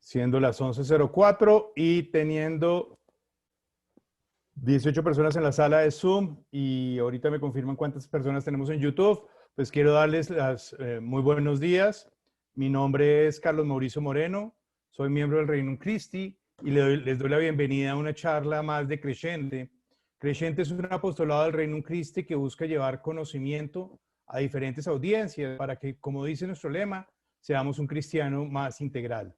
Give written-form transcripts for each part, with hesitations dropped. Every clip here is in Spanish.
siendo las 11:04 y teniendo 18 personas en la sala de Zoom, y ahorita me confirman cuántas personas tenemos en YouTube. Pues quiero darles muy buenos días. Mi nombre es Carlos Mauricio Moreno, soy miembro del Regnum Christi y les doy la bienvenida a una charla más de Crescente. Crescente es un apostolado del Regnum Christi que busca llevar conocimiento a diferentes audiencias para que, como dice nuestro lema, seamos un cristiano más integral.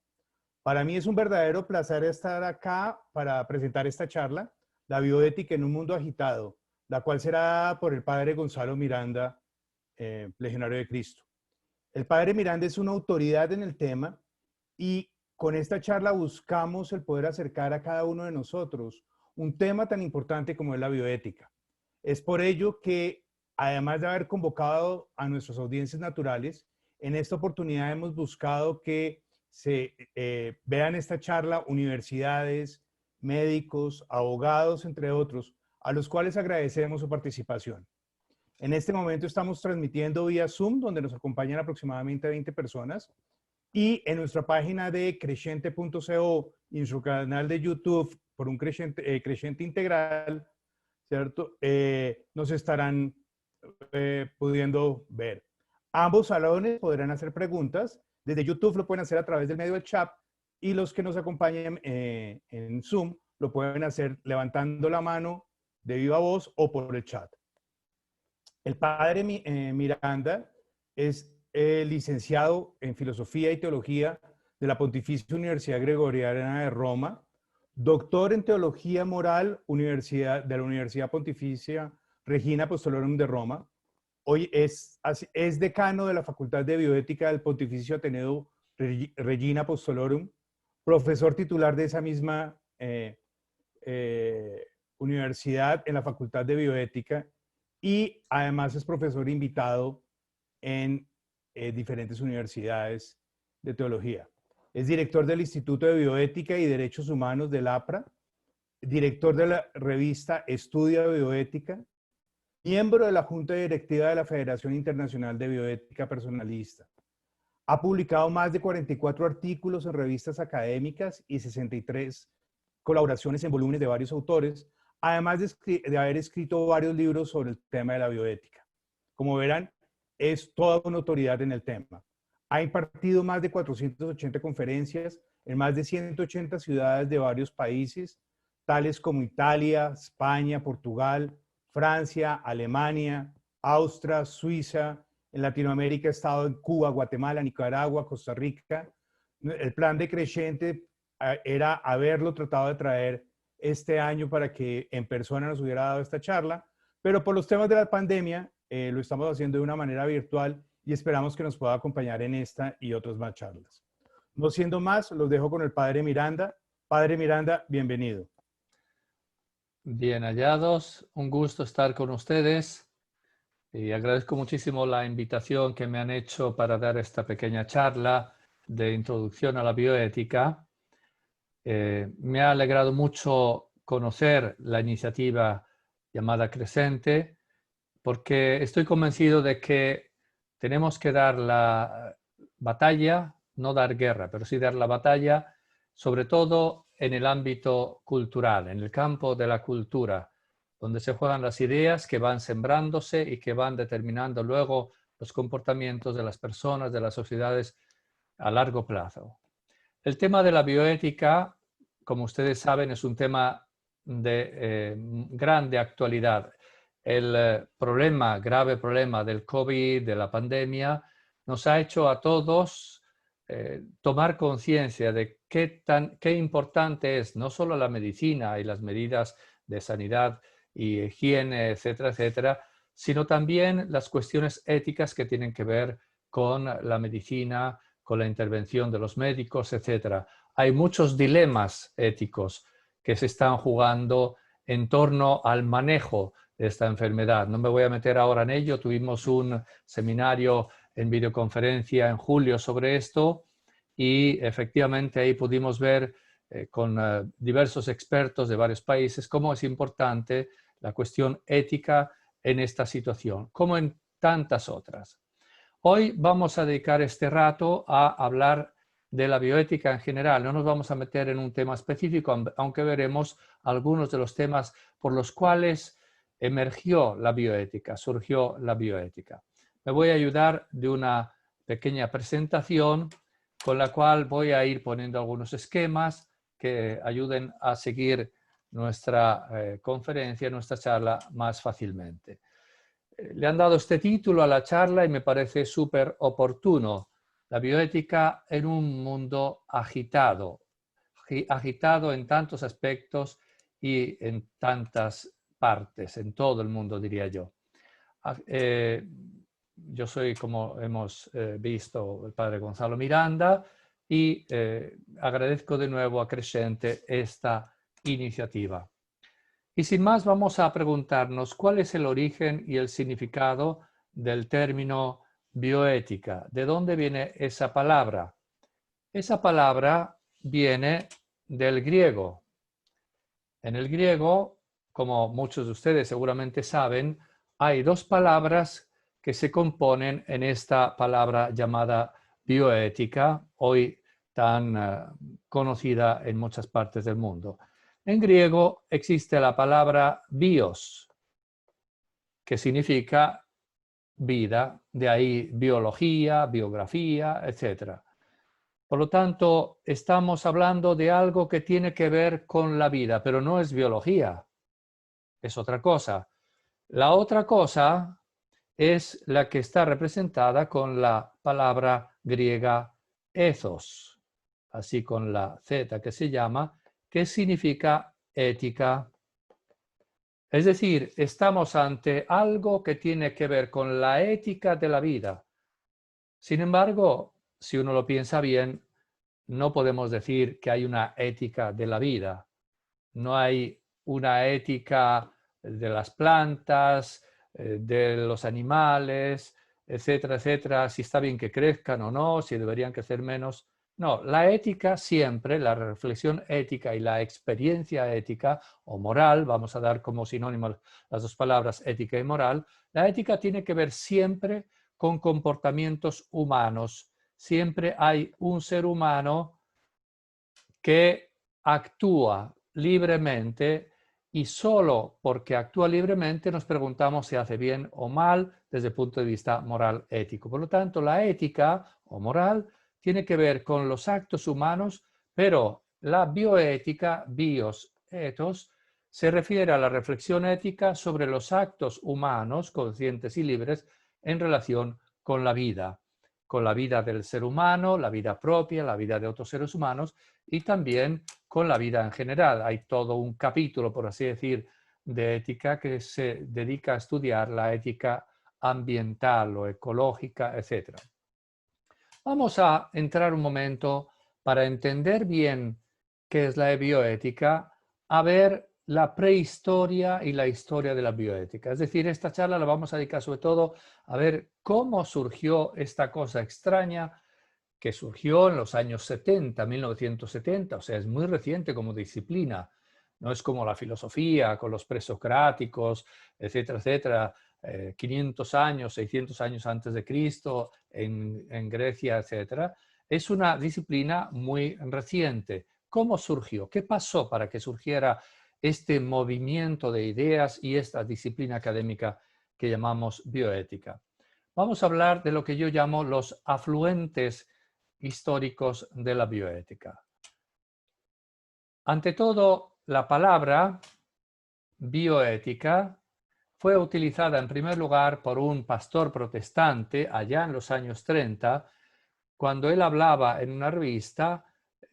Para mí es un verdadero placer estar acá para presentar esta charla, La bioética en un mundo agitado, la cual será dada por el padre Gonzalo Miranda, legionario de Cristo. El padre Miranda es una autoridad en el tema y con esta charla buscamos el poder acercar a cada uno de nosotros un tema tan importante como es la bioética. Es por ello que, además de haber convocado a nuestras audiencias naturales, en esta oportunidad hemos buscado que se vean esta charla universidades, médicos, abogados, entre otros, a los cuales agradecemos su participación. En este momento estamos transmitiendo vía Zoom, donde nos acompañan aproximadamente 20 personas, y en nuestra página de crescente.co y en su canal de YouTube, por un Crescente Integral, ¿cierto? Nos estarán pudiendo ver. Ambos salones podrán hacer preguntas. Desde YouTube lo pueden hacer a través del medio del chat, y los que nos acompañen en Zoom lo pueden hacer levantando la mano de viva voz o por el chat. El padre Miranda es licenciado en Filosofía y Teología de la Pontificia Universidad Gregoriana de Roma, doctor en Teología Moral de la Universidad Pontificia Regina Apostolorum de Roma. Hoy es decano de la Facultad de Bioética del Pontificio Ateneo Regina Apostolorum, profesor titular de esa misma universidad en la Facultad de Bioética, y además es profesor invitado en diferentes universidades de teología. Es director del Instituto de Bioética y Derechos Humanos del APRA, director de la revista Estudia Bioética, miembro de la Junta Directiva de la Federación Internacional de Bioética Personalista. Ha publicado más de 44 artículos en revistas académicas y 63 colaboraciones en volúmenes de varios autores, además de haber escrito varios libros sobre el tema de la bioética. Como verán, es toda una autoridad en el tema. Ha impartido más de 480 conferencias en más de 180 ciudades de varios países, tales como Italia, España, Portugal, Francia, Alemania, Austria, Suiza. En Latinoamérica ha estado en Cuba, Guatemala, Nicaragua, Costa Rica. El plan de Crescente era haberlo tratado de traer este año para que en persona nos hubiera dado esta charla, pero por los temas de la pandemia lo estamos haciendo de una manera virtual y esperamos que nos pueda acompañar en esta y otras más charlas. No siendo más, los dejo con el padre Miranda. Padre Miranda, bienvenido. Bien hallados, un gusto estar con ustedes y agradezco muchísimo la invitación que me han hecho para dar esta pequeña charla de introducción a la bioética. Me ha alegrado mucho conocer la iniciativa llamada Crescente, porque estoy convencido de que tenemos que dar la batalla, no dar guerra, pero sí dar la batalla, sobre todo en el ámbito cultural, en el campo de la cultura, donde se juegan las ideas que van sembrándose y que van determinando luego los comportamientos de las personas, de las sociedades a largo plazo. El tema de la bioética, como ustedes saben, es un tema de grande actualidad. El grave problema del COVID, de la pandemia, nos ha hecho a todos tomar conciencia de qué importante es no solo la medicina y las medidas de sanidad y higiene, etcétera, etcétera, sino también las cuestiones éticas que tienen que ver con la medicina, con la intervención de los médicos, etcétera. Hay muchos dilemas éticos que se están jugando en torno al manejo de esta enfermedad. No me voy a meter ahora en ello. Tuvimos un seminario en videoconferencia en julio sobre esto y efectivamente ahí pudimos ver con diversos expertos de varios países cómo es importante la cuestión ética en esta situación, como en tantas otras. Hoy vamos a dedicar este rato a hablar de la bioética en general. No nos vamos a meter en un tema específico, aunque veremos algunos de los temas por los cuales emergió la bioética, surgió la bioética. Me voy a ayudar de una pequeña presentación con la cual voy a ir poniendo algunos esquemas que ayuden a seguir nuestra conferencia, nuestra charla más fácilmente. Le han dado este título a la charla y me parece súper oportuno. La bioética en un mundo agitado, agitado en tantos aspectos y en tantas partes, en todo el mundo, diría yo. Yo soy, como hemos visto, el padre Gonzalo Miranda y agradezco de nuevo a Crescente esta iniciativa. Y sin más, vamos a preguntarnos cuál es el origen y el significado del término bioética. ¿De dónde viene esa palabra? Esa palabra viene del griego. En el griego, como muchos de ustedes seguramente saben, hay dos palabras que se componen en esta palabra llamada bioética, hoy tan conocida en muchas partes del mundo. En griego existe la palabra bios, que significa vida, de ahí biología, biografía, etc. Por lo tanto, estamos hablando de algo que tiene que ver con la vida, pero no es biología, es otra cosa. La otra cosa es la que está representada con la palabra griega ethos, así con la Z que se llama, que significa ética. Es decir, estamos ante algo que tiene que ver con la ética de la vida. Sin embargo, si uno lo piensa bien, no podemos decir que hay una ética de la vida. No hay una ética de las plantas, de los animales, etcétera, etcétera, si está bien que crezcan o no, si deberían crecer menos. No, la ética siempre, la reflexión ética y la experiencia ética o moral, vamos a dar como sinónimos las dos palabras ética y moral, la ética tiene que ver siempre con comportamientos humanos. Siempre hay un ser humano que actúa libremente y solo porque actúa libremente nos preguntamos si hace bien o mal desde el punto de vista moral ético. Por lo tanto, la ética o moral tiene que ver con los actos humanos, pero la bioética, bios, ethos, se refiere a la reflexión ética sobre los actos humanos, conscientes y libres, en relación con la vida del ser humano, la vida propia, la vida de otros seres humanos y también con la vida en general. Hay todo un capítulo, por así decir, de ética que se dedica a estudiar la ética ambiental o ecológica, etc. Vamos a entrar un momento para entender bien qué es la bioética, a ver la prehistoria y la historia de la bioética. Es decir, esta charla la vamos a dedicar sobre todo a ver cómo surgió esta cosa extraña que surgió en los años 70, 1970, o sea, es muy reciente como disciplina. No es como la filosofía con los presocráticos, etcétera, etcétera, 500 años, 600 años antes de Cristo, en Grecia, etcétera. Es una disciplina muy reciente. ¿Cómo surgió? ¿Qué pasó para que surgiera este movimiento de ideas y esta disciplina académica que llamamos bioética? Vamos a hablar de lo que yo llamo los afluentes históricos de la bioética. Ante todo, la palabra bioética fue utilizada en primer lugar por un pastor protestante allá en los años 30, cuando él hablaba en una revista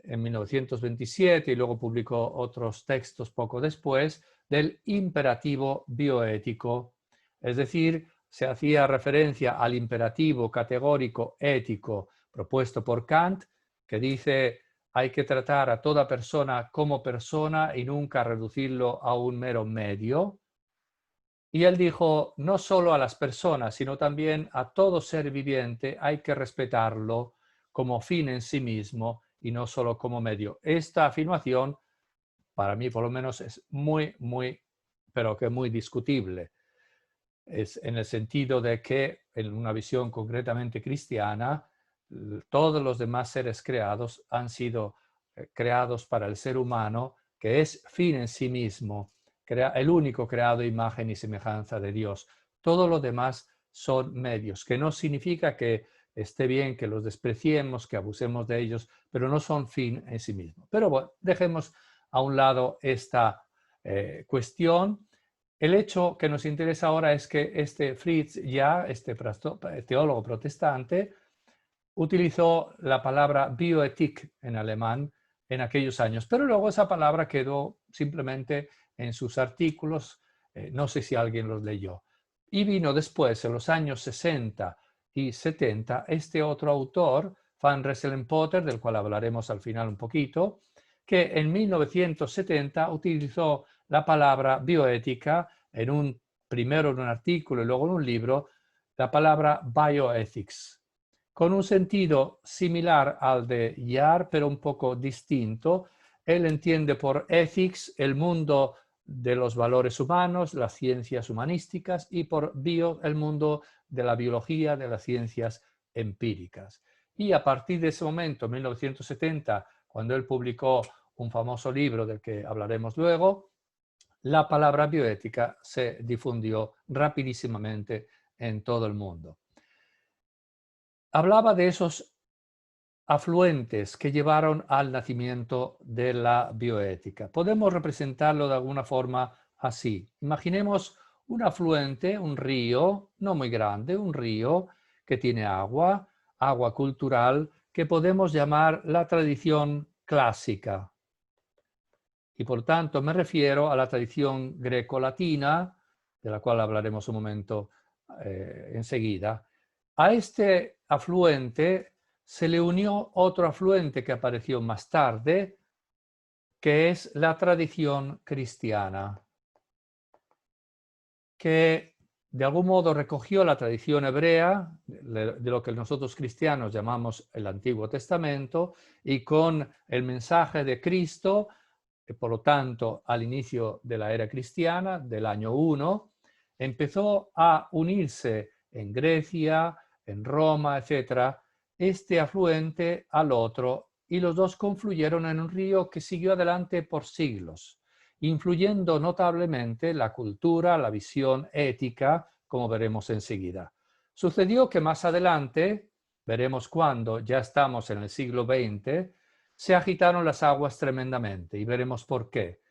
en 1927 y luego publicó otros textos poco después del imperativo bioético, es decir, se hacía referencia al imperativo categórico ético propuesto por Kant, que dice hay que tratar a toda persona como persona y nunca reducirlo a un mero medio. Y él dijo, no solo a las personas, sino también a todo ser viviente hay que respetarlo como fin en sí mismo y no solo como medio. Esta afirmación, para mí por lo menos, es pero que muy discutible. Es en el sentido de que, en una visión concretamente cristiana, todos los demás seres creados han sido creados para el ser humano, que es fin en sí mismo, el único creado a imagen y semejanza de Dios. Todo lo demás son medios, que no significa que esté bien que los despreciemos, que abusemos de ellos, pero no son fin en sí mismo. Pero bueno, dejemos a un lado esta cuestión. El hecho que nos interesa ahora es que este Fritz ya, este teólogo protestante, utilizó la palabra Bioethik en alemán en aquellos años, pero luego esa palabra quedó simplemente en sus artículos, no sé si alguien los leyó. Y vino después, en los años 60 y 70, este otro autor, Van Resselt-Potter, del cual hablaremos al final un poquito, que en 1970 utilizó la palabra bioética primero en un artículo y luego en un libro, la palabra bioethics, con un sentido similar al de Yar, pero un poco distinto. Él entiende por ethics el mundo de los valores humanos, las ciencias humanísticas, y por bio el mundo de la biología, de las ciencias empíricas. Y a partir de ese momento, 1970, cuando él publicó un famoso libro del que hablaremos luego, la palabra bioética se difundió rapidísimamente en todo el mundo. Hablaba de esos afluentes que llevaron al nacimiento de la bioética. Podemos representarlo de alguna forma así. Imaginemos un afluente, un río, no muy grande, un río que tiene agua cultural, que podemos llamar la tradición clásica. Y por tanto me refiero a la tradición greco-latina, de la cual hablaremos un momento enseguida. A este afluente se le unió otro afluente que apareció más tarde, que es la tradición cristiana, que de algún modo recogió la tradición hebrea, de lo que nosotros cristianos llamamos el Antiguo Testamento, y con el mensaje de Cristo, por lo tanto, al inicio de la era cristiana, del año 1, empezó a unirse en Grecia, en Roma, etc., este afluente al otro, y los dos confluyeron en un río que siguió adelante por siglos, influyendo notablemente la cultura, la visión ética, como veremos enseguida. Sucedió que más adelante, veremos cuándo, ya estamos en el siglo XX, se agitaron las aguas tremendamente y veremos por qué.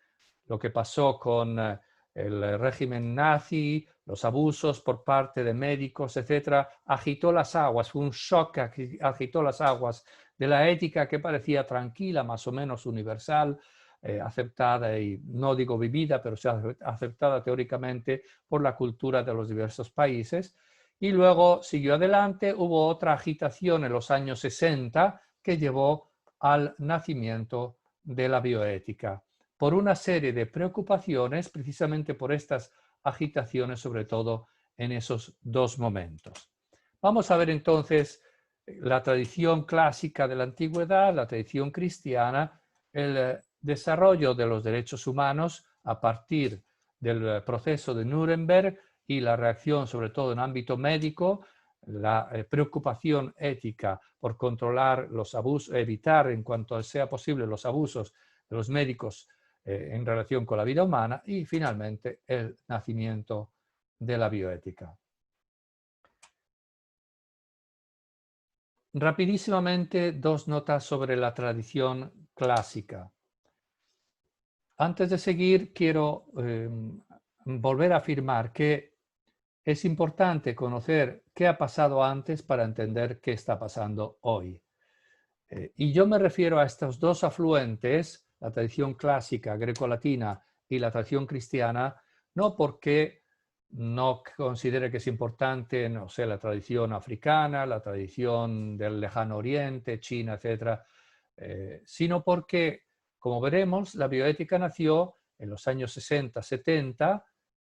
Lo que pasó con el régimen nazi, los abusos por parte de médicos, etc., agitó las aguas, fue un shock que agitó las aguas de la ética que parecía tranquila, más o menos universal, aceptada y no digo vivida, pero sí aceptada teóricamente por la cultura de los diversos países. Y luego siguió adelante, hubo otra agitación en los años 60 que llevó al nacimiento de la bioética, por una serie de preocupaciones, precisamente por estas agitaciones, sobre todo en esos dos momentos. Vamos a ver entonces la tradición clásica de la antigüedad, la tradición cristiana, el desarrollo de los derechos humanos a partir del proceso de Nuremberg y la reacción, sobre todo en ámbito médico, la preocupación ética por controlar los abusos, evitar en cuanto sea posible los abusos de los médicos en relación con la vida humana, y finalmente el nacimiento de la bioética. Rapidísimamente, dos notas sobre la tradición clásica. Antes de seguir, quiero volver a afirmar que es importante conocer qué ha pasado antes para entender qué está pasando hoy. Y yo me refiero a estos dos afluentes, la tradición clásica grecolatina y la tradición cristiana, no porque no considere que es importante, no sé, la tradición africana, la tradición del lejano oriente, China, etc., sino porque, como veremos, la bioética nació en los años 60, 70,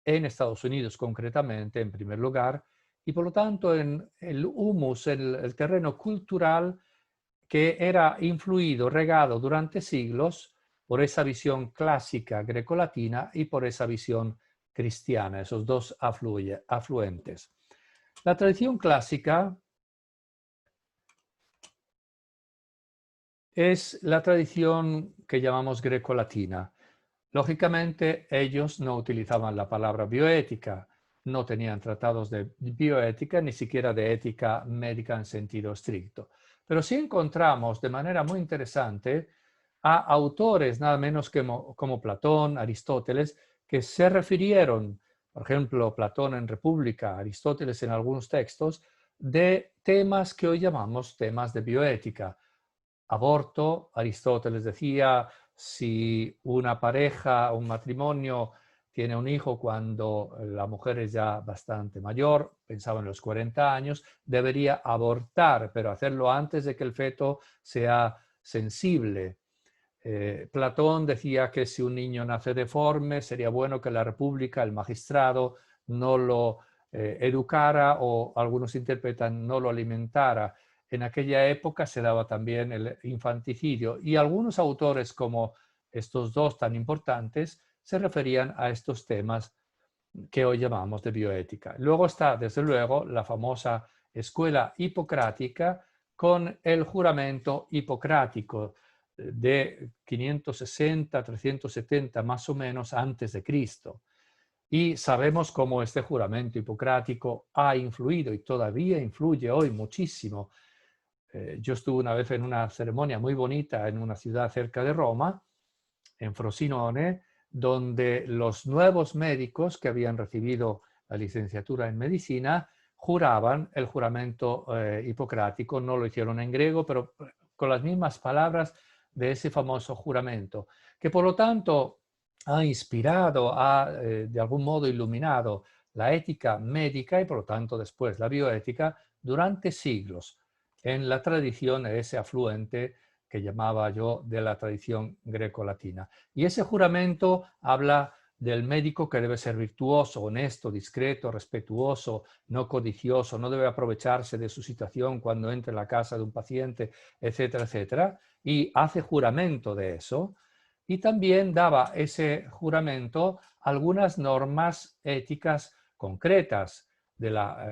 en Estados Unidos concretamente, en primer lugar, y por lo tanto en el humus, el terreno cultural que era influido, regado durante siglos por esa visión clásica grecolatina y por esa visión cristiana, esos dos afluentes. La tradición clásica es la tradición que llamamos greco-latina. Lógicamente, ellos no utilizaban la palabra bioética, no tenían tratados de bioética, ni siquiera de ética médica en sentido estricto. Pero sí encontramos de manera muy interesante a autores nada menos que como Platón, Aristóteles, que se refirieron, por ejemplo, Platón en República, Aristóteles en algunos textos, de temas que hoy llamamos temas de bioética. Aborto, Aristóteles decía, si una pareja, un matrimonio tiene un hijo cuando la mujer es ya bastante mayor, pensaba en los 40 años, debería abortar, pero hacerlo antes de que el feto sea sensible. Platón decía que si un niño nace deforme, sería bueno que la república, el magistrado, no lo educara o algunos interpretan no lo alimentara. En aquella época se daba también el infanticidio y algunos autores como estos dos tan importantes se referían a estos temas que hoy llamamos de bioética. Luego está, desde luego, la famosa escuela hipocrática con el juramento hipocrático de 560, 370 más o menos antes de Cristo. Y sabemos cómo este juramento hipocrático ha influido y todavía influye hoy muchísimo. Yo estuve una vez en una ceremonia muy bonita en una ciudad cerca de Roma, en Frosinone, donde los nuevos médicos que habían recibido la licenciatura en medicina juraban el juramento hipocrático, no lo hicieron en griego, pero con las mismas palabras de ese famoso juramento, que por lo tanto ha inspirado, ha de algún modo iluminado la ética médica y por lo tanto después la bioética durante siglos en la tradición de ese afluente que llamaba yo de la tradición greco-latina. Y ese juramento habla del médico que debe ser virtuoso, honesto, discreto, respetuoso, no codicioso, no debe aprovecharse de su situación cuando entre en la casa de un paciente, etcétera, etcétera. Y hace juramento de eso. Y también daba ese juramento algunas normas éticas concretas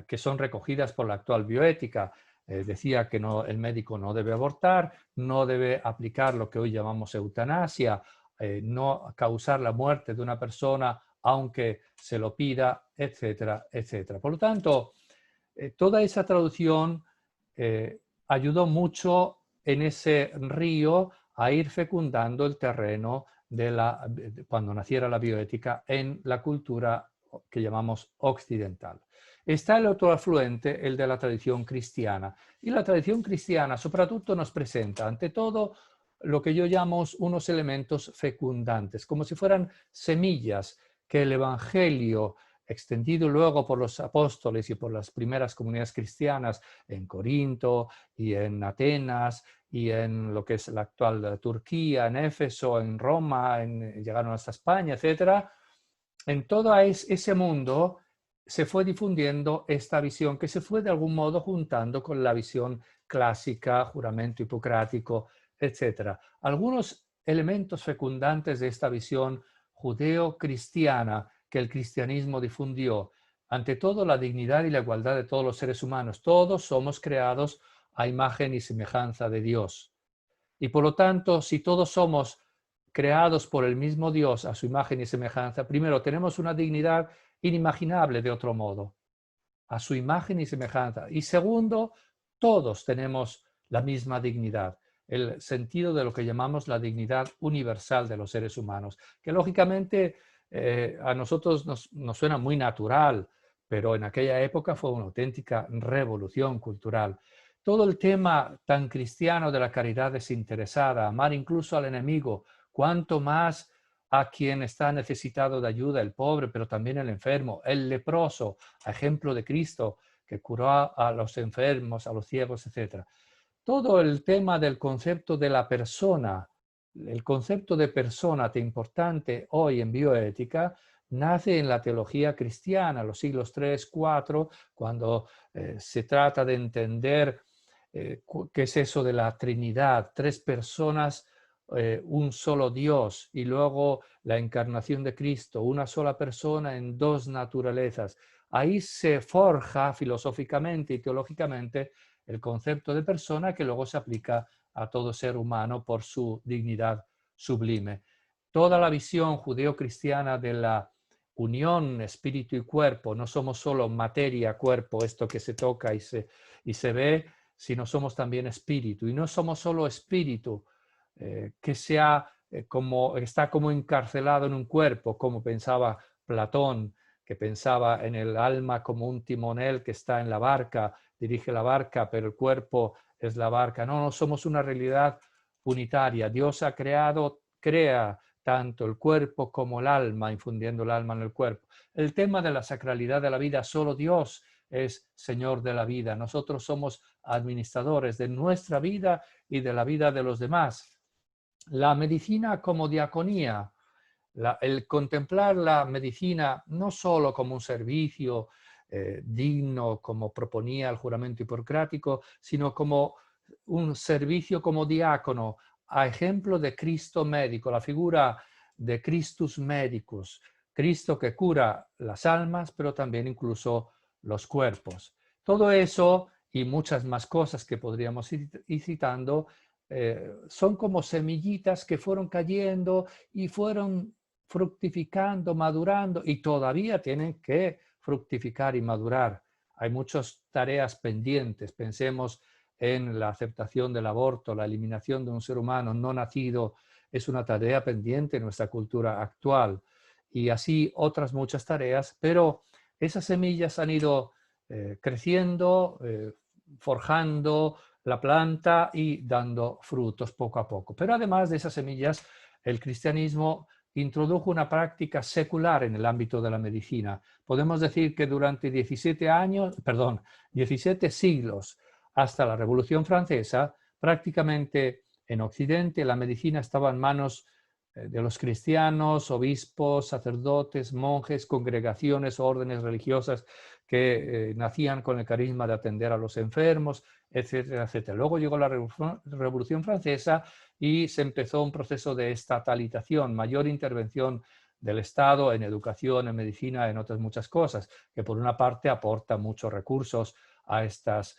que son recogidas por la actual bioética. Decía que el médico no debe abortar, no debe aplicar lo que hoy llamamos eutanasia, no causar la muerte de una persona aunque se lo pida, etcétera, etcétera. Por lo tanto, toda esa traducción ayudó mucho en ese río a ir fecundando el terreno cuando naciera la bioética en la cultura que llamamos occidental. Está el otro afluente, el de la tradición cristiana. Y la tradición cristiana, soprattutto, nos presenta, ante todo, lo que yo llamo unos elementos fecundantes, como si fueran semillas que el Evangelio, extendido luego por los apóstoles y por las primeras comunidades cristianas en Corinto y en Atenas y en lo que es la actual Turquía, en Éfeso, en Roma, llegaron hasta España, etc. En todo ese mundo se fue difundiendo esta visión que se fue de algún modo juntando con la visión clásica, juramento hipocrático, etc. Algunos elementos fecundantes de esta visión judeo-cristiana que el cristianismo difundió, ante todo la dignidad y la igualdad de todos los seres humanos. Todos somos creados a imagen y semejanza de Dios. Y por lo tanto, si todos somos creados por el mismo Dios a su imagen y semejanza, primero tenemos una dignidad inimaginable de otro modo, a su imagen y semejanza. Y segundo, todos tenemos la misma dignidad, el sentido de lo que llamamos la dignidad universal de los seres humanos, que lógicamente a nosotros nos suena muy natural, pero en aquella época fue una auténtica revolución cultural. Todo el tema tan cristiano de la caridad desinteresada, amar incluso al enemigo, cuanto más a quien está necesitado de ayuda, el pobre, pero también el enfermo, el leproso, a ejemplo de Cristo, que curó a los enfermos, a los ciegos, etc. Todo el tema del concepto de la persona, el concepto de persona tan importante hoy en bioética, nace en la teología cristiana, los siglos 3, 4, cuando se trata de entender qué es eso de la Trinidad, tres personas, un solo Dios, y luego la encarnación de Cristo, una sola persona en dos naturalezas. Ahí se forja filosóficamente y teológicamente el concepto de persona que luego se aplica a todo ser humano por su dignidad sublime. Toda la visión judeo-cristiana de la unión espíritu y cuerpo, no somos solo materia, cuerpo, esto que se toca y se ve, sino somos también espíritu. Y no somos solo espíritu, que está como encarcelado en un cuerpo, como pensaba Platón, que pensaba en el alma como un timonel que está en la barca, dirige la barca, pero el cuerpo es la barca. No, no somos una realidad unitaria. Dios crea tanto el cuerpo como el alma, infundiendo el alma en el cuerpo. El tema de la sacralidad de la vida, solo Dios es Señor de la vida. Nosotros somos administradores de nuestra vida y de la vida de los demás. La medicina como diaconía, el contemplar la medicina no solo como un servicio digno, como proponía el juramento hipocrático, sino como un servicio como diácono, a ejemplo de Cristo médico, la figura de Christus medicus, Cristo que cura las almas, pero también incluso los cuerpos. Todo eso y muchas más cosas que podríamos ir citando, son como semillitas que fueron cayendo y fueron fructificando, madurando, y todavía tienen que fructificar y madurar. Hay muchas tareas pendientes. Pensemos en la aceptación del aborto, la eliminación de un ser humano no nacido es una tarea pendiente en nuestra cultura actual. Y así otras muchas tareas, pero esas semillas han ido creciendo, forjando la planta y dando frutos poco a poco. Pero además de esas semillas, el cristianismo introdujo una práctica secular en el ámbito de la medicina. Podemos decir que durante 17 siglos, hasta la Revolución Francesa, prácticamente en Occidente la medicina estaba en manos de los cristianos, obispos, sacerdotes, monjes, congregaciones, órdenes religiosas que nacían con el carisma de atender a los enfermos, etcétera, etcétera. Luego llegó la Revolución Francesa y se empezó un proceso de estatalización, mayor intervención del Estado en educación, en medicina, en otras muchas cosas, que por una parte aporta muchos recursos a estos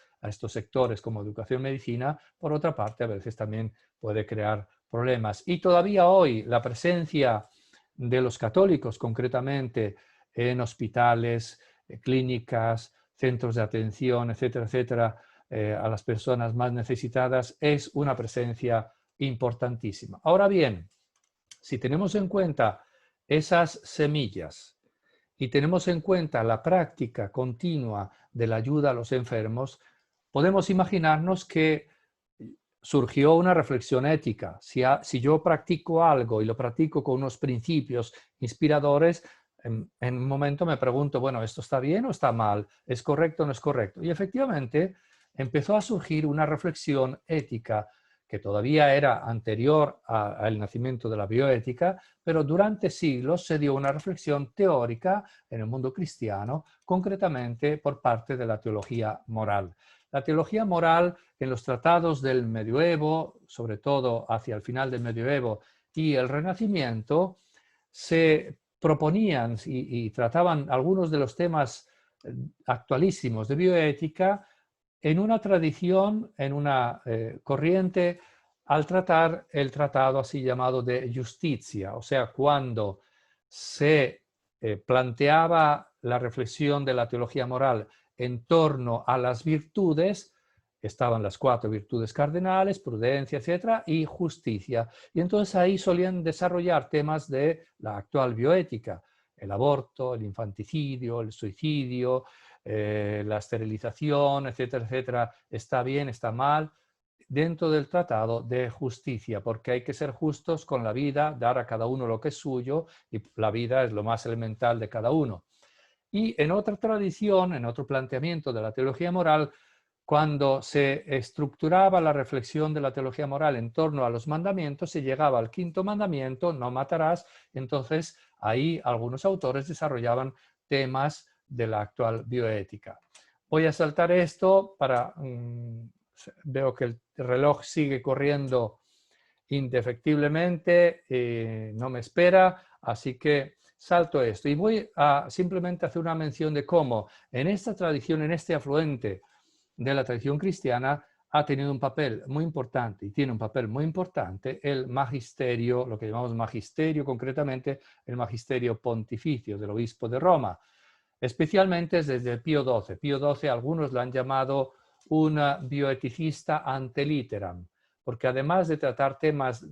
sectores como educación y medicina, por otra parte a veces también puede crear problemas. Y todavía hoy la presencia de los católicos, concretamente en hospitales, clínicas, centros de atención, etcétera, etcétera, a las personas más necesitadas, es una presencia importantísima. Ahora bien, si tenemos en cuenta esas semillas y tenemos en cuenta la práctica continua de la ayuda a los enfermos, podemos imaginarnos que surgió una reflexión ética. Si yo practico algo y lo practico con unos principios inspiradores, en un momento me pregunto, bueno, ¿esto está bien o está mal? ¿Es correcto o no es correcto? Y efectivamente empezó a surgir una reflexión ética que todavía era anterior al nacimiento de la bioética, pero durante siglos se dio una reflexión teórica en el mundo cristiano, concretamente por parte de la teología moral. La teología moral en los tratados del medioevo, sobre todo hacia el final del medioevo y el Renacimiento, se proponían y trataban algunos de los temas actualísimos de bioética en una tradición, en una corriente, al tratar el tratado así llamado de justicia, o sea, cuando se planteaba la reflexión de la teología moral en torno a las virtudes, estaban las 4 virtudes cardinales, prudencia, etcétera, y justicia. Y entonces ahí solían desarrollar temas de la actual bioética, el aborto, el infanticidio, el suicidio, la esterilización, etcétera, etcétera, está bien, está mal, dentro del tratado de justicia, porque hay que ser justos con la vida, dar a cada uno lo que es suyo, y la vida es lo más elemental de cada uno. Y en otra tradición, en otro planteamiento de la teología moral, cuando se estructuraba la reflexión de la teología moral en torno a los mandamientos, se llegaba al 5º mandamiento, no matarás, entonces ahí algunos autores desarrollaban temas de la actual bioética. Voy a saltar esto para... veo que el reloj sigue corriendo indefectiblemente, no me espera, así que salto esto. Y voy a simplemente hacer una mención de cómo en esta tradición, en este afluente de la tradición cristiana, ha tenido un papel muy importante y tiene un papel muy importante el magisterio, lo que llamamos magisterio concretamente, el magisterio pontificio del obispo de Roma, especialmente desde Pío XII. Pío XII algunos lo han llamado un bioeticista ante litteram, porque además de tratar temas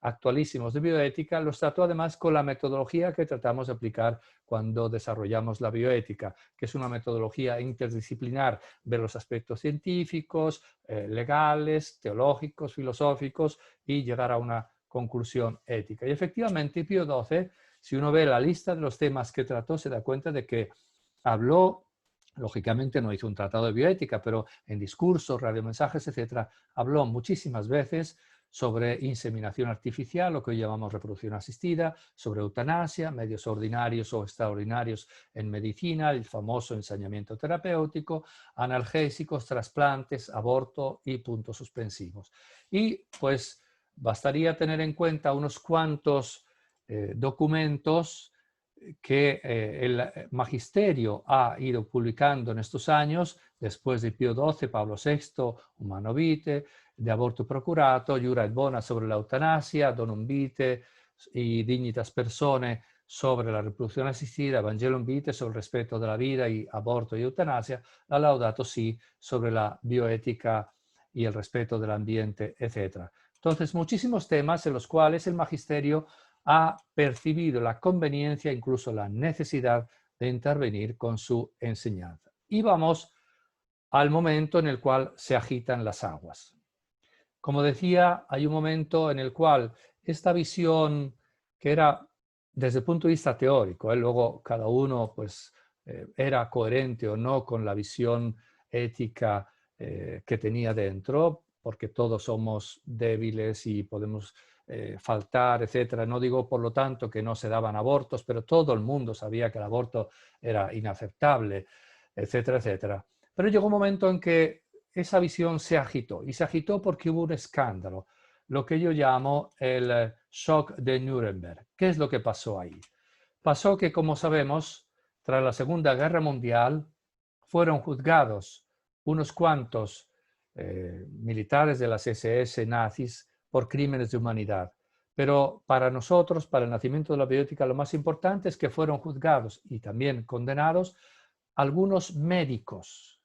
actualísimos de bioética, los trató además con la metodología que tratamos de aplicar cuando desarrollamos la bioética, que es una metodología interdisciplinar de los aspectos científicos, legales, teológicos, filosóficos y llegar a una conclusión ética. Y efectivamente Pío XII, si uno ve la lista de los temas que trató, se da cuenta de que habló, lógicamente no hizo un tratado de bioética, pero en discursos, radiomensajes, etcétera, habló muchísimas veces sobre inseminación artificial, lo que hoy llamamos reproducción asistida, sobre eutanasia, medios ordinarios o extraordinarios en medicina, el famoso ensañamiento terapéutico, analgésicos, trasplantes, aborto y puntos suspensivos. Y pues bastaría tener en cuenta unos cuantos documentos que el magisterio ha ido publicando en estos años, después de Pío XII, Pablo VI, Humano Vitae, de aborto procurato, Iura et Bona sobre la eutanasia, Donum Vitae y Dignitas Personae sobre la reproducción asistida, Evangelium Vitae sobre el respeto de la vida y aborto y eutanasia, la Laudato Si sobre la bioética y el respeto del ambiente, etc. Entonces, muchísimos temas en los cuales el magisterio ha percibido la conveniencia, incluso la necesidad de intervenir con su enseñanza. Y vamos al momento en el cual se agitan las aguas. Como decía, hay un momento en el cual esta visión, que era desde el punto de vista teórico, luego cada uno pues, era coherente o no con la visión ética que tenía dentro, porque todos somos débiles y podemos faltar, etcétera. No digo, por lo tanto, que no se daban abortos, pero todo el mundo sabía que el aborto era inaceptable, etcétera, etcétera. Pero llegó un momento en que esa visión se agitó, y se agitó porque hubo un escándalo, lo que yo llamo el shock de Nuremberg. ¿Qué es lo que pasó ahí? Pasó que, como sabemos, tras la Segunda Guerra Mundial, fueron juzgados unos cuantos militares de las SS nazis por crímenes de humanidad. Pero para nosotros, para el nacimiento de la bioética, lo más importante es que fueron juzgados y también condenados algunos médicos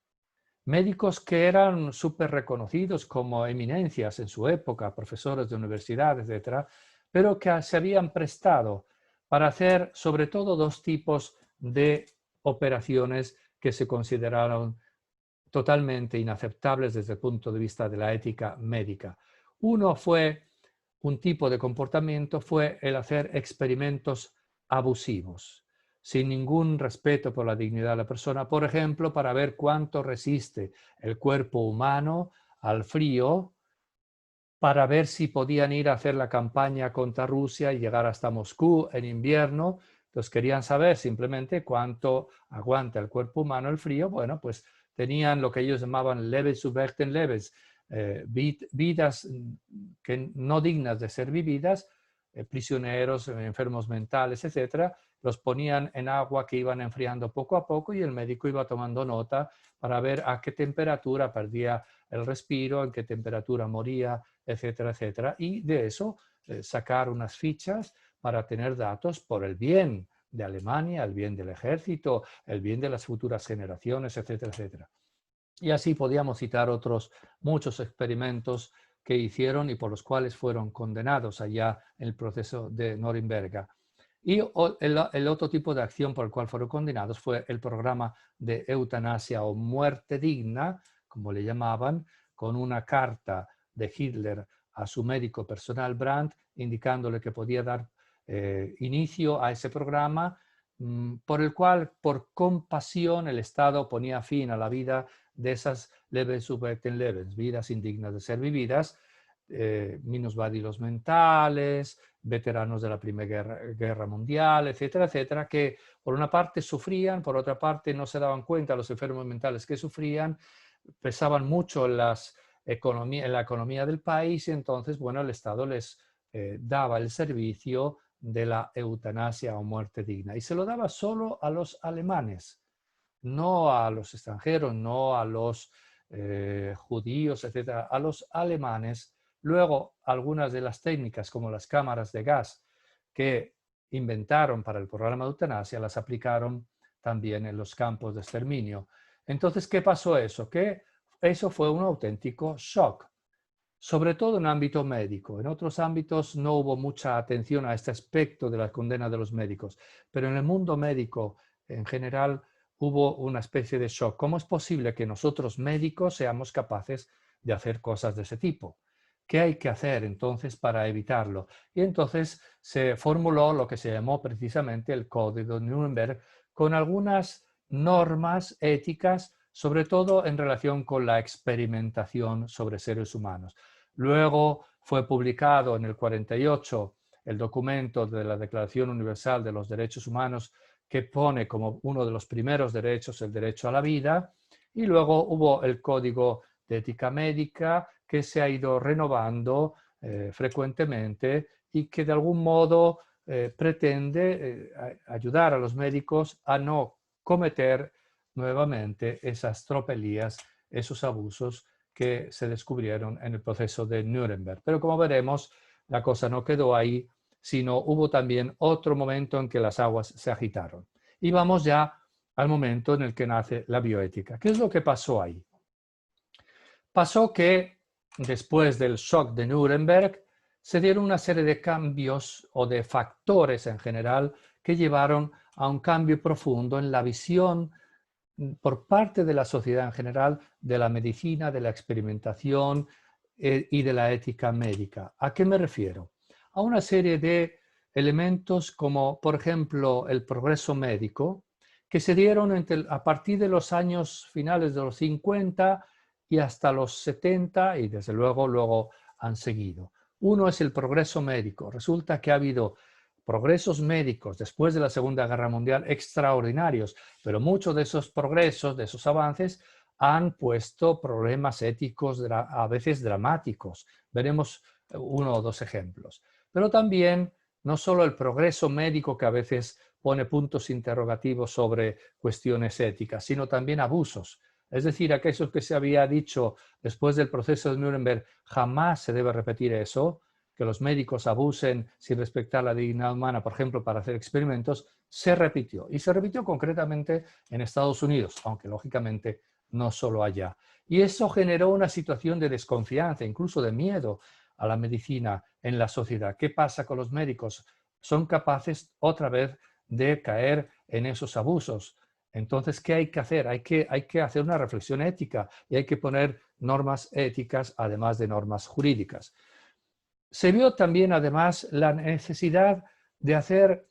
que eran súper reconocidos como eminencias en su época, profesores de universidades, etcétera, pero que se habían prestado para hacer sobre todo dos tipos de operaciones que se consideraron totalmente inaceptables desde el punto de vista de la ética médica. Uno fue, un tipo de comportamiento fue el hacer experimentos abusivos, sin ningún respeto por la dignidad de la persona, por ejemplo, para ver cuánto resiste el cuerpo humano al frío, para ver si podían ir a hacer la campaña contra Rusia y llegar hasta Moscú en invierno. Entonces querían saber simplemente cuánto aguanta el cuerpo humano el frío. Bueno, pues tenían lo que ellos llamaban Lebenssubverten-Lebens, vidas que no dignas de ser vividas, prisioneros, enfermos mentales, etcétera, los ponían en agua que iban enfriando poco a poco y el médico iba tomando nota para ver a qué temperatura perdía el respiro, en qué temperatura moría, etcétera, etcétera. Y de eso sacar unas fichas para tener datos por el bien de Alemania, el bien del ejército, el bien de las futuras generaciones, etcétera, etcétera. Y así podíamos citar otros muchos experimentos que hicieron y por los cuales fueron condenados allá en el proceso de Norimberga. Y el otro tipo de acción por el cual fueron condenados fue el programa de eutanasia o muerte digna, como le llamaban, con una carta de Hitler a su médico personal Brandt, indicándole que podía dar inicio a ese programa, por el cual, por compasión, el Estado ponía fin a la vida de esas Lebenssubverten-Lebens, vidas indignas de ser vividas, minusválidos mentales, veteranos de la Primera Guerra Mundial, etcétera, etcétera, que por una parte sufrían, por otra parte no se daban cuenta los enfermos mentales que sufrían, pesaban mucho en la economía del país y entonces, bueno, el Estado les daba el servicio de la eutanasia o muerte digna. Y se lo daba solo a los alemanes, no a los extranjeros, no a los judíos, etcétera, a los alemanes. Luego, algunas de las técnicas, como las cámaras de gas que inventaron para el programa de eutanasia, las aplicaron también en los campos de exterminio. Entonces, ¿qué pasó eso? Que eso fue un auténtico shock, sobre todo en ámbito médico. En otros ámbitos no hubo mucha atención a este aspecto de la condena de los médicos, pero en el mundo médico en general hubo una especie de shock. ¿Cómo es posible que nosotros médicos seamos capaces de hacer cosas de ese tipo? ¿Qué hay que hacer entonces para evitarlo? Y entonces se formuló lo que se llamó precisamente el Código de Nuremberg, con algunas normas éticas, sobre todo en relación con la experimentación sobre seres humanos. Luego fue publicado en el 48 el documento de la Declaración Universal de los Derechos Humanos, que pone como uno de los primeros derechos el derecho a la vida, y luego hubo el Código de Ética Médica, que se ha ido renovando frecuentemente y que de algún modo pretende ayudar a los médicos a no cometer nuevamente esas tropelías, esos abusos que se descubrieron en el proceso de Nuremberg. Pero como veremos, la cosa no quedó ahí, sino hubo también otro momento en que las aguas se agitaron. Y vamos ya al momento en el que nace la bioética. ¿Qué es lo que pasó ahí? Pasó que después del shock de Nuremberg se dieron una serie de cambios o de factores en general que llevaron a un cambio profundo en la visión por parte de la sociedad en general de la medicina, de la experimentación y de la ética médica. ¿A qué me refiero? A una serie de elementos como, por ejemplo, el progreso médico, que se dieron a partir de los años finales de los 50 y hasta los 70, y desde luego han seguido. Uno es el progreso médico. Resulta que ha habido progresos médicos después de la Segunda Guerra Mundial extraordinarios, pero muchos de esos progresos, de esos avances, han puesto problemas éticos a veces dramáticos. Veremos uno o dos ejemplos. Pero también no solo el progreso médico, que a veces pone puntos interrogativos sobre cuestiones éticas, sino también abusos. Es decir, aquello que se había dicho después del proceso de Nuremberg, jamás se debe repetir eso, que los médicos abusen sin respetar la dignidad humana, por ejemplo, para hacer experimentos, se repitió. Y se repitió concretamente en Estados Unidos, aunque lógicamente no solo allá. Y eso generó una situación de desconfianza, incluso de miedo a la medicina en la sociedad. ¿Qué pasa con los médicos? Son capaces otra vez de caer en esos abusos. Entonces, ¿qué hay que hacer? Hay que hacer una reflexión ética y hay que poner normas éticas además de normas jurídicas. Se vio también, además, la necesidad de hacer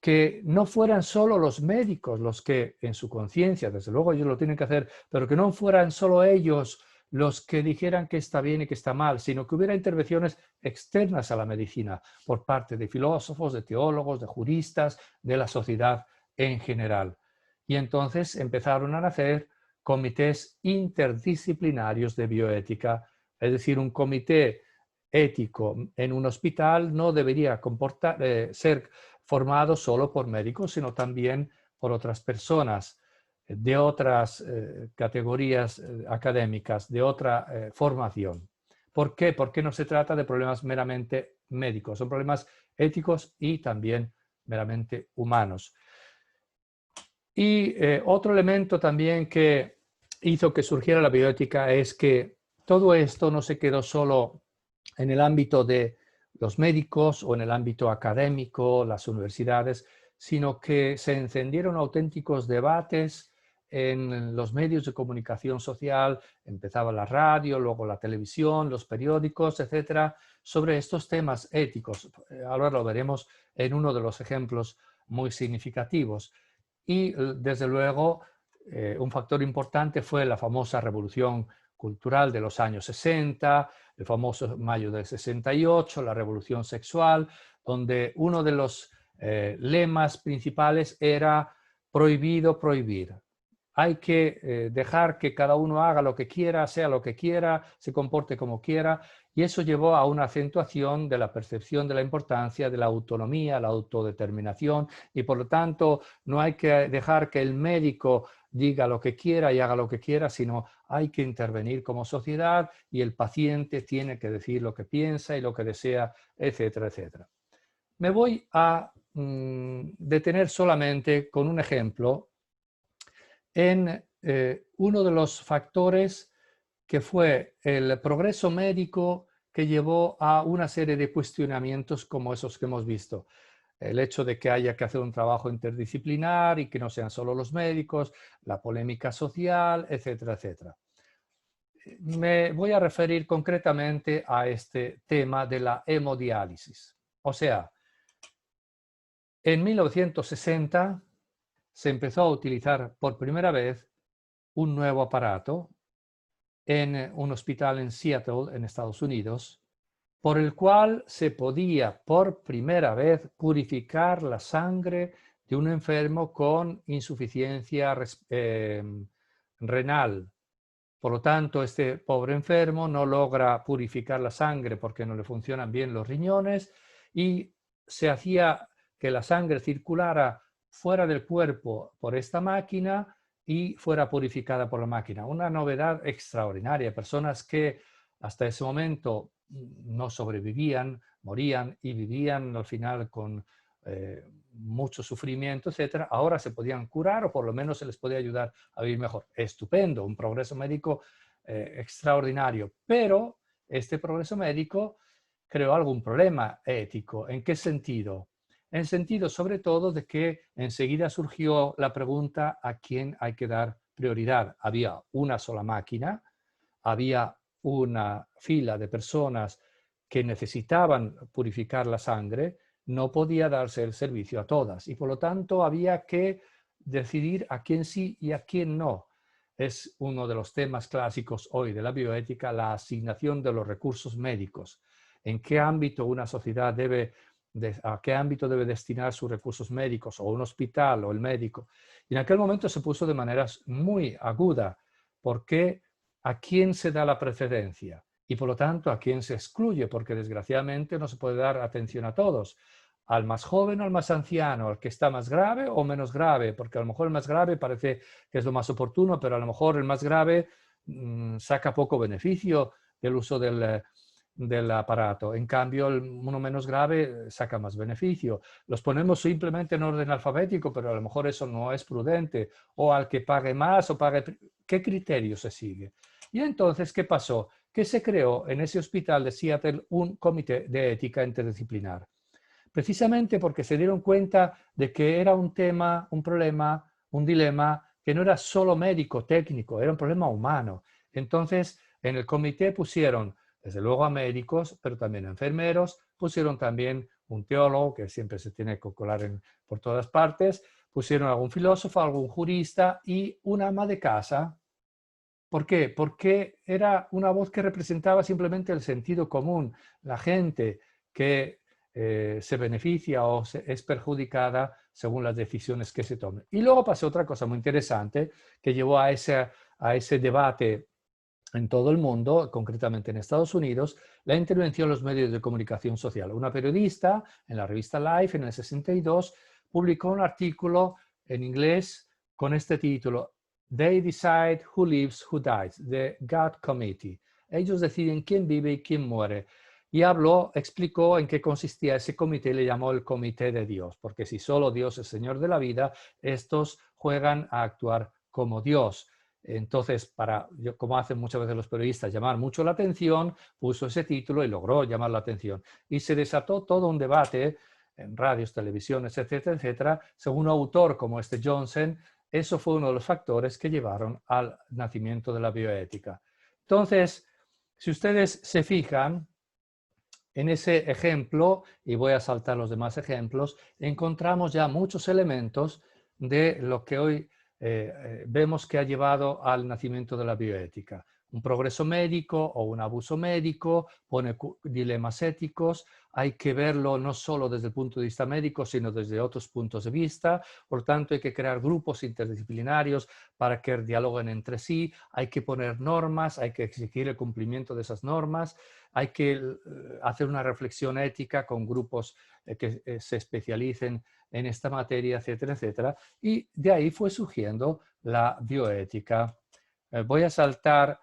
que no fueran solo los médicos los que, en su conciencia, desde luego ellos lo tienen que hacer, pero que no fueran solo ellos los que dijeran que está bien y que está mal, sino que hubiera intervenciones externas a la medicina por parte de filósofos, de teólogos, de juristas, de la sociedad en general. Y entonces empezaron a nacer comités interdisciplinarios de bioética, es decir, un comité ético en un hospital no debería ser formado solo por médicos, sino también por otras personas de otras categorías académicas, de otra formación. ¿Por qué? Porque no se trata de problemas meramente médicos, son problemas éticos y también meramente humanos. Y otro elemento también que hizo que surgiera la bioética es que todo esto no se quedó solo en el ámbito de los médicos o en el ámbito académico, las universidades, sino que se encendieron auténticos debates en los medios de comunicación social, empezaba la radio, luego la televisión, los periódicos, etcétera, sobre estos temas éticos. Ahora lo veremos en uno de los ejemplos muy significativos. Y desde luego, un factor importante fue la famosa revolución cultural de los años 60, el famoso mayo del 68, la revolución sexual, donde uno de los lemas principales era prohibido prohibir. Hay que dejar que cada uno haga lo que quiera, sea lo que quiera, se comporte como quiera, y eso llevó a una acentuación de la percepción de la importancia de la autonomía, la autodeterminación, y por lo tanto no hay que dejar que el médico diga lo que quiera y haga lo que quiera, sino hay que intervenir como sociedad y el paciente tiene que decir lo que piensa y lo que desea, etcétera, etcétera. Me voy a detener solamente con un ejemplo en uno de los factores que fue el progreso médico que llevó a una serie de cuestionamientos como esos que hemos visto. El hecho de que haya que hacer un trabajo interdisciplinar y que no sean solo los médicos, la polémica social, etcétera, etcétera. Me voy a referir concretamente a este tema de la hemodiálisis. O sea, en 1960 se empezó a utilizar por primera vez un nuevo aparato en un hospital en Seattle, en Estados Unidos, por el cual se podía por primera vez purificar la sangre de un enfermo con insuficiencia renal. Por lo tanto, este pobre enfermo no logra purificar la sangre porque no le funcionan bien los riñones y se hacía que la sangre circulara fuera del cuerpo por esta máquina y fuera purificada por la máquina. Una novedad extraordinaria. Personas que hasta ese momento no sobrevivían, morían y vivían al final con mucho sufrimiento, etcétera, ahora se podían curar o por lo menos se les podía ayudar a vivir mejor. Estupendo, un progreso médico extraordinario, pero este progreso médico creó algún problema ético. ¿En qué sentido? En el sentido sobre todo de que enseguida surgió la pregunta a quién hay que dar prioridad. Había una sola máquina, había una fila de personas que necesitaban purificar la sangre, no podía darse el servicio a todas y por lo tanto había que decidir a quién sí y a quién no. Es uno de los temas clásicos hoy de la bioética, la asignación de los recursos médicos. ¿En qué ámbito una sociedad a qué ámbito debe destinar sus recursos médicos, o un hospital o el médico? Y en aquel momento se puso de manera muy aguda, porque a quién se da la precedencia y por lo tanto a quién se excluye, porque desgraciadamente no se puede dar atención a todos, al más joven o al más anciano, al que está más grave o menos grave, porque a lo mejor el más grave parece que es lo más oportuno, pero a lo mejor el más grave saca poco beneficio del uso del aparato. En cambio, uno menos grave saca más beneficio. Los ponemos simplemente en orden alfabético, pero a lo mejor eso no es prudente. O al que pague más o pague... ¿Qué criterio se sigue? Y entonces, ¿qué pasó? Que se creó en ese hospital de Seattle un comité de ética interdisciplinar. Precisamente porque se dieron cuenta de que era un tema, un problema, un dilema que no era solo médico, técnico, era un problema humano. Entonces, en el comité pusieron, desde luego, a médicos, pero también a enfermeros, pusieron también un teólogo, que siempre se tiene que colar por todas partes, pusieron algún filósofo, algún jurista y una ama de casa. ¿Por qué? Porque era una voz que representaba simplemente el sentido común, la gente que se beneficia o es perjudicada según las decisiones que se tomen. Y luego pasó otra cosa muy interesante que llevó a ese debate en todo el mundo, concretamente en Estados Unidos, la intervención de los medios de comunicación social. Una periodista en la revista Life en el 62 publicó un artículo en inglés con este título: They decide who lives, who dies, the God Committee. Ellos deciden quién vive y quién muere. Y explicó en qué consistía ese comité, le llamó el Comité de Dios, porque si solo Dios es Señor de la vida, estos juegan a actuar como Dios. Entonces, como hacen muchas veces los periodistas, llamar mucho la atención, puso ese título y logró llamar la atención. Y se desató todo un debate en radios, televisiones, etcétera, etcétera. Según un autor como este Johnson, eso fue uno de los factores que llevaron al nacimiento de la bioética. Entonces, si ustedes se fijan en ese ejemplo, y voy a saltar los demás ejemplos, encontramos ya muchos elementos de lo que hoy vemos que ha llevado al nacimiento de la bioética. un progreso médico o un abuso médico, pone dilemas éticos, hay que verlo no solo desde el punto de vista médico, sino desde otros puntos de vista. Por tanto, hay que crear grupos interdisciplinarios para que dialoguen entre sí, hay que poner normas, hay que exigir el cumplimiento de esas normas, hay que hacer una reflexión ética con grupos que se especialicen en esta materia, etcétera, etcétera. Y de ahí fue surgiendo la bioética. Voy a saltar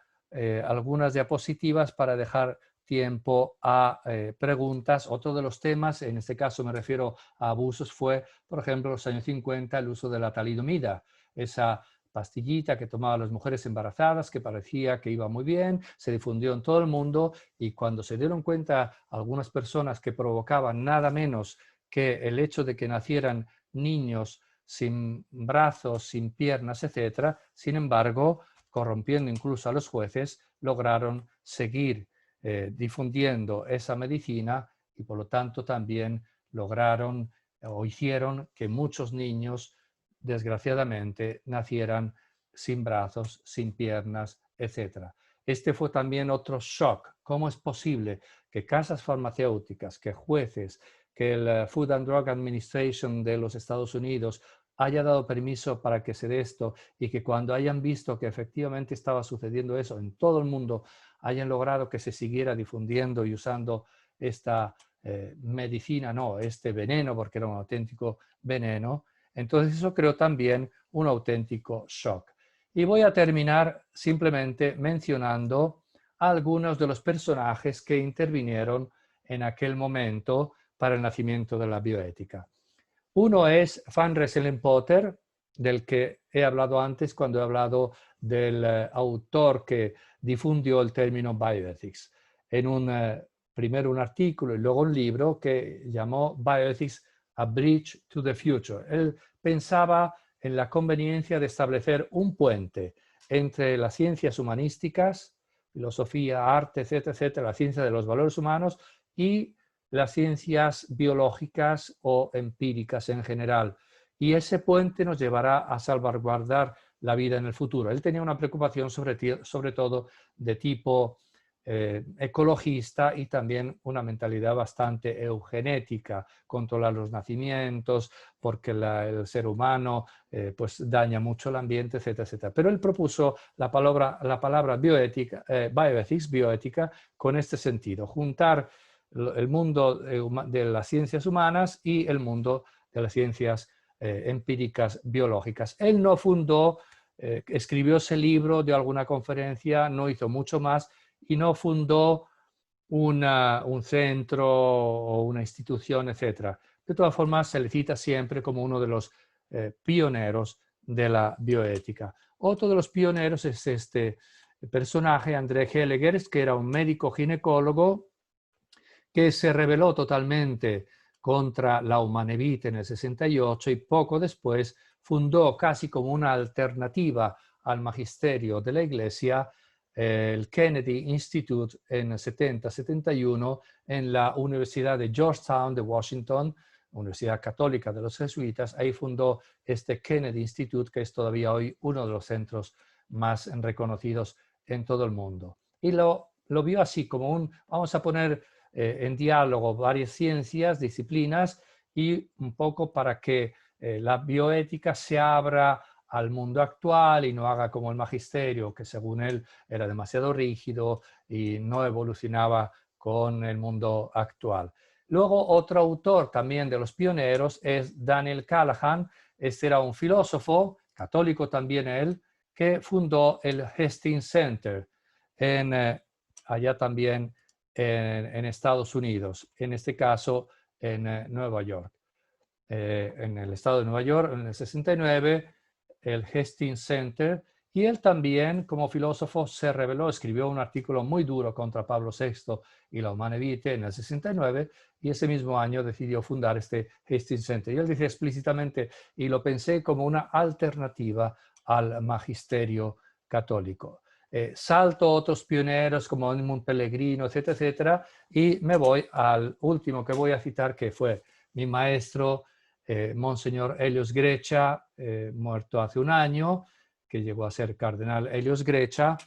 algunas diapositivas para dejar tiempo a preguntas. Otro de los temas, en este caso me refiero a abusos, fue, por ejemplo, en los años 50, el uso de la talidomida, esa pastillita que tomaban las mujeres embarazadas, que parecía que iba muy bien, se difundió en todo el mundo y cuando se dieron cuenta algunas personas que provocaban nada menos que el hecho de que nacieran niños sin brazos, sin piernas, etcétera, sin embargo, corrompiendo incluso a los jueces, lograron seguir difundiendo esa medicina y por lo tanto también lograron o hicieron que muchos niños, desgraciadamente, nacieran sin brazos, sin piernas, etc. Este fue también otro shock. ¿Cómo es posible que casas farmacéuticas, que jueces, que el Food and Drug Administration de los Estados Unidos haya dado permiso para que se dé esto y que cuando hayan visto que efectivamente estaba sucediendo eso en todo el mundo, hayan logrado que se siguiera difundiendo y usando esta medicina, no, este veneno, porque era un auténtico veneno? Entonces eso creó también un auténtico shock. Y voy a terminar simplemente mencionando a algunos de los personajes que intervinieron en aquel momento para el nacimiento de la bioética. Uno es Van Reselen-Potter, del que he hablado antes cuando he hablado del autor que difundió el término bioethics. En primero un artículo y luego un libro que llamó Bioethics: A Bridge to the Future. Él pensaba en la conveniencia de establecer un puente entre las ciencias humanísticas, filosofía, arte, etcétera, etcétera, la ciencia de los valores humanos y las ciencias biológicas o empíricas en general. Y ese puente nos llevará a salvaguardar la vida en el futuro. Él tenía una preocupación sobre todo de tipo ecologista y también una mentalidad bastante eugenética, controlar los nacimientos, porque el ser humano pues daña mucho el ambiente, etcétera, etcétera. Pero él propuso la palabra bioética, bioethics, bioética, con este sentido: juntar el mundo de las ciencias humanas y el mundo de las ciencias empíricas biológicas. Él no fundó, escribió ese libro, dio alguna conferencia, no hizo mucho más y no fundó un centro o una institución, etc. De todas formas, se le cita siempre como uno de los pioneros de la bioética. Otro de los pioneros es este personaje, André Hellegers, que era un médico ginecólogo que se rebeló totalmente contra la Humanevite en el 68 y poco después fundó, casi como una alternativa al magisterio de la Iglesia, el Kennedy Institute en 70-71 en la Universidad de Georgetown de Washington, Universidad Católica de los Jesuitas. Ahí fundó este Kennedy Institute, que es todavía hoy uno de los centros más reconocidos en todo el mundo. Y lo vio así como vamos a poner en diálogo varias ciencias, disciplinas, y un poco para que la bioética se abra al mundo actual y no haga como el magisterio, que según él era demasiado rígido y no evolucionaba con el mundo actual. Luego, otro autor también de los pioneros es Daniel Callahan. Este era un filósofo, católico también él, que fundó el Hastings Center allá también en Estados Unidos, en este caso en Nueva York. En el estado de Nueva York, en el 69, el Hastings Center, y él también, como filósofo, se rebeló, escribió un artículo muy duro contra Pablo VI y la Humane Vitae en el 69, y ese mismo año decidió fundar este Hastings Center. Y él dice explícitamente, y lo pensé como una alternativa al magisterio católico. Salto a otros pioneros como Edmund Pellegrino, etcétera, etcétera, y me voy al último que voy a citar, que fue mi maestro, Monseñor Helios Grecia, muerto hace un año, que llegó a ser cardenal Helios Grecia,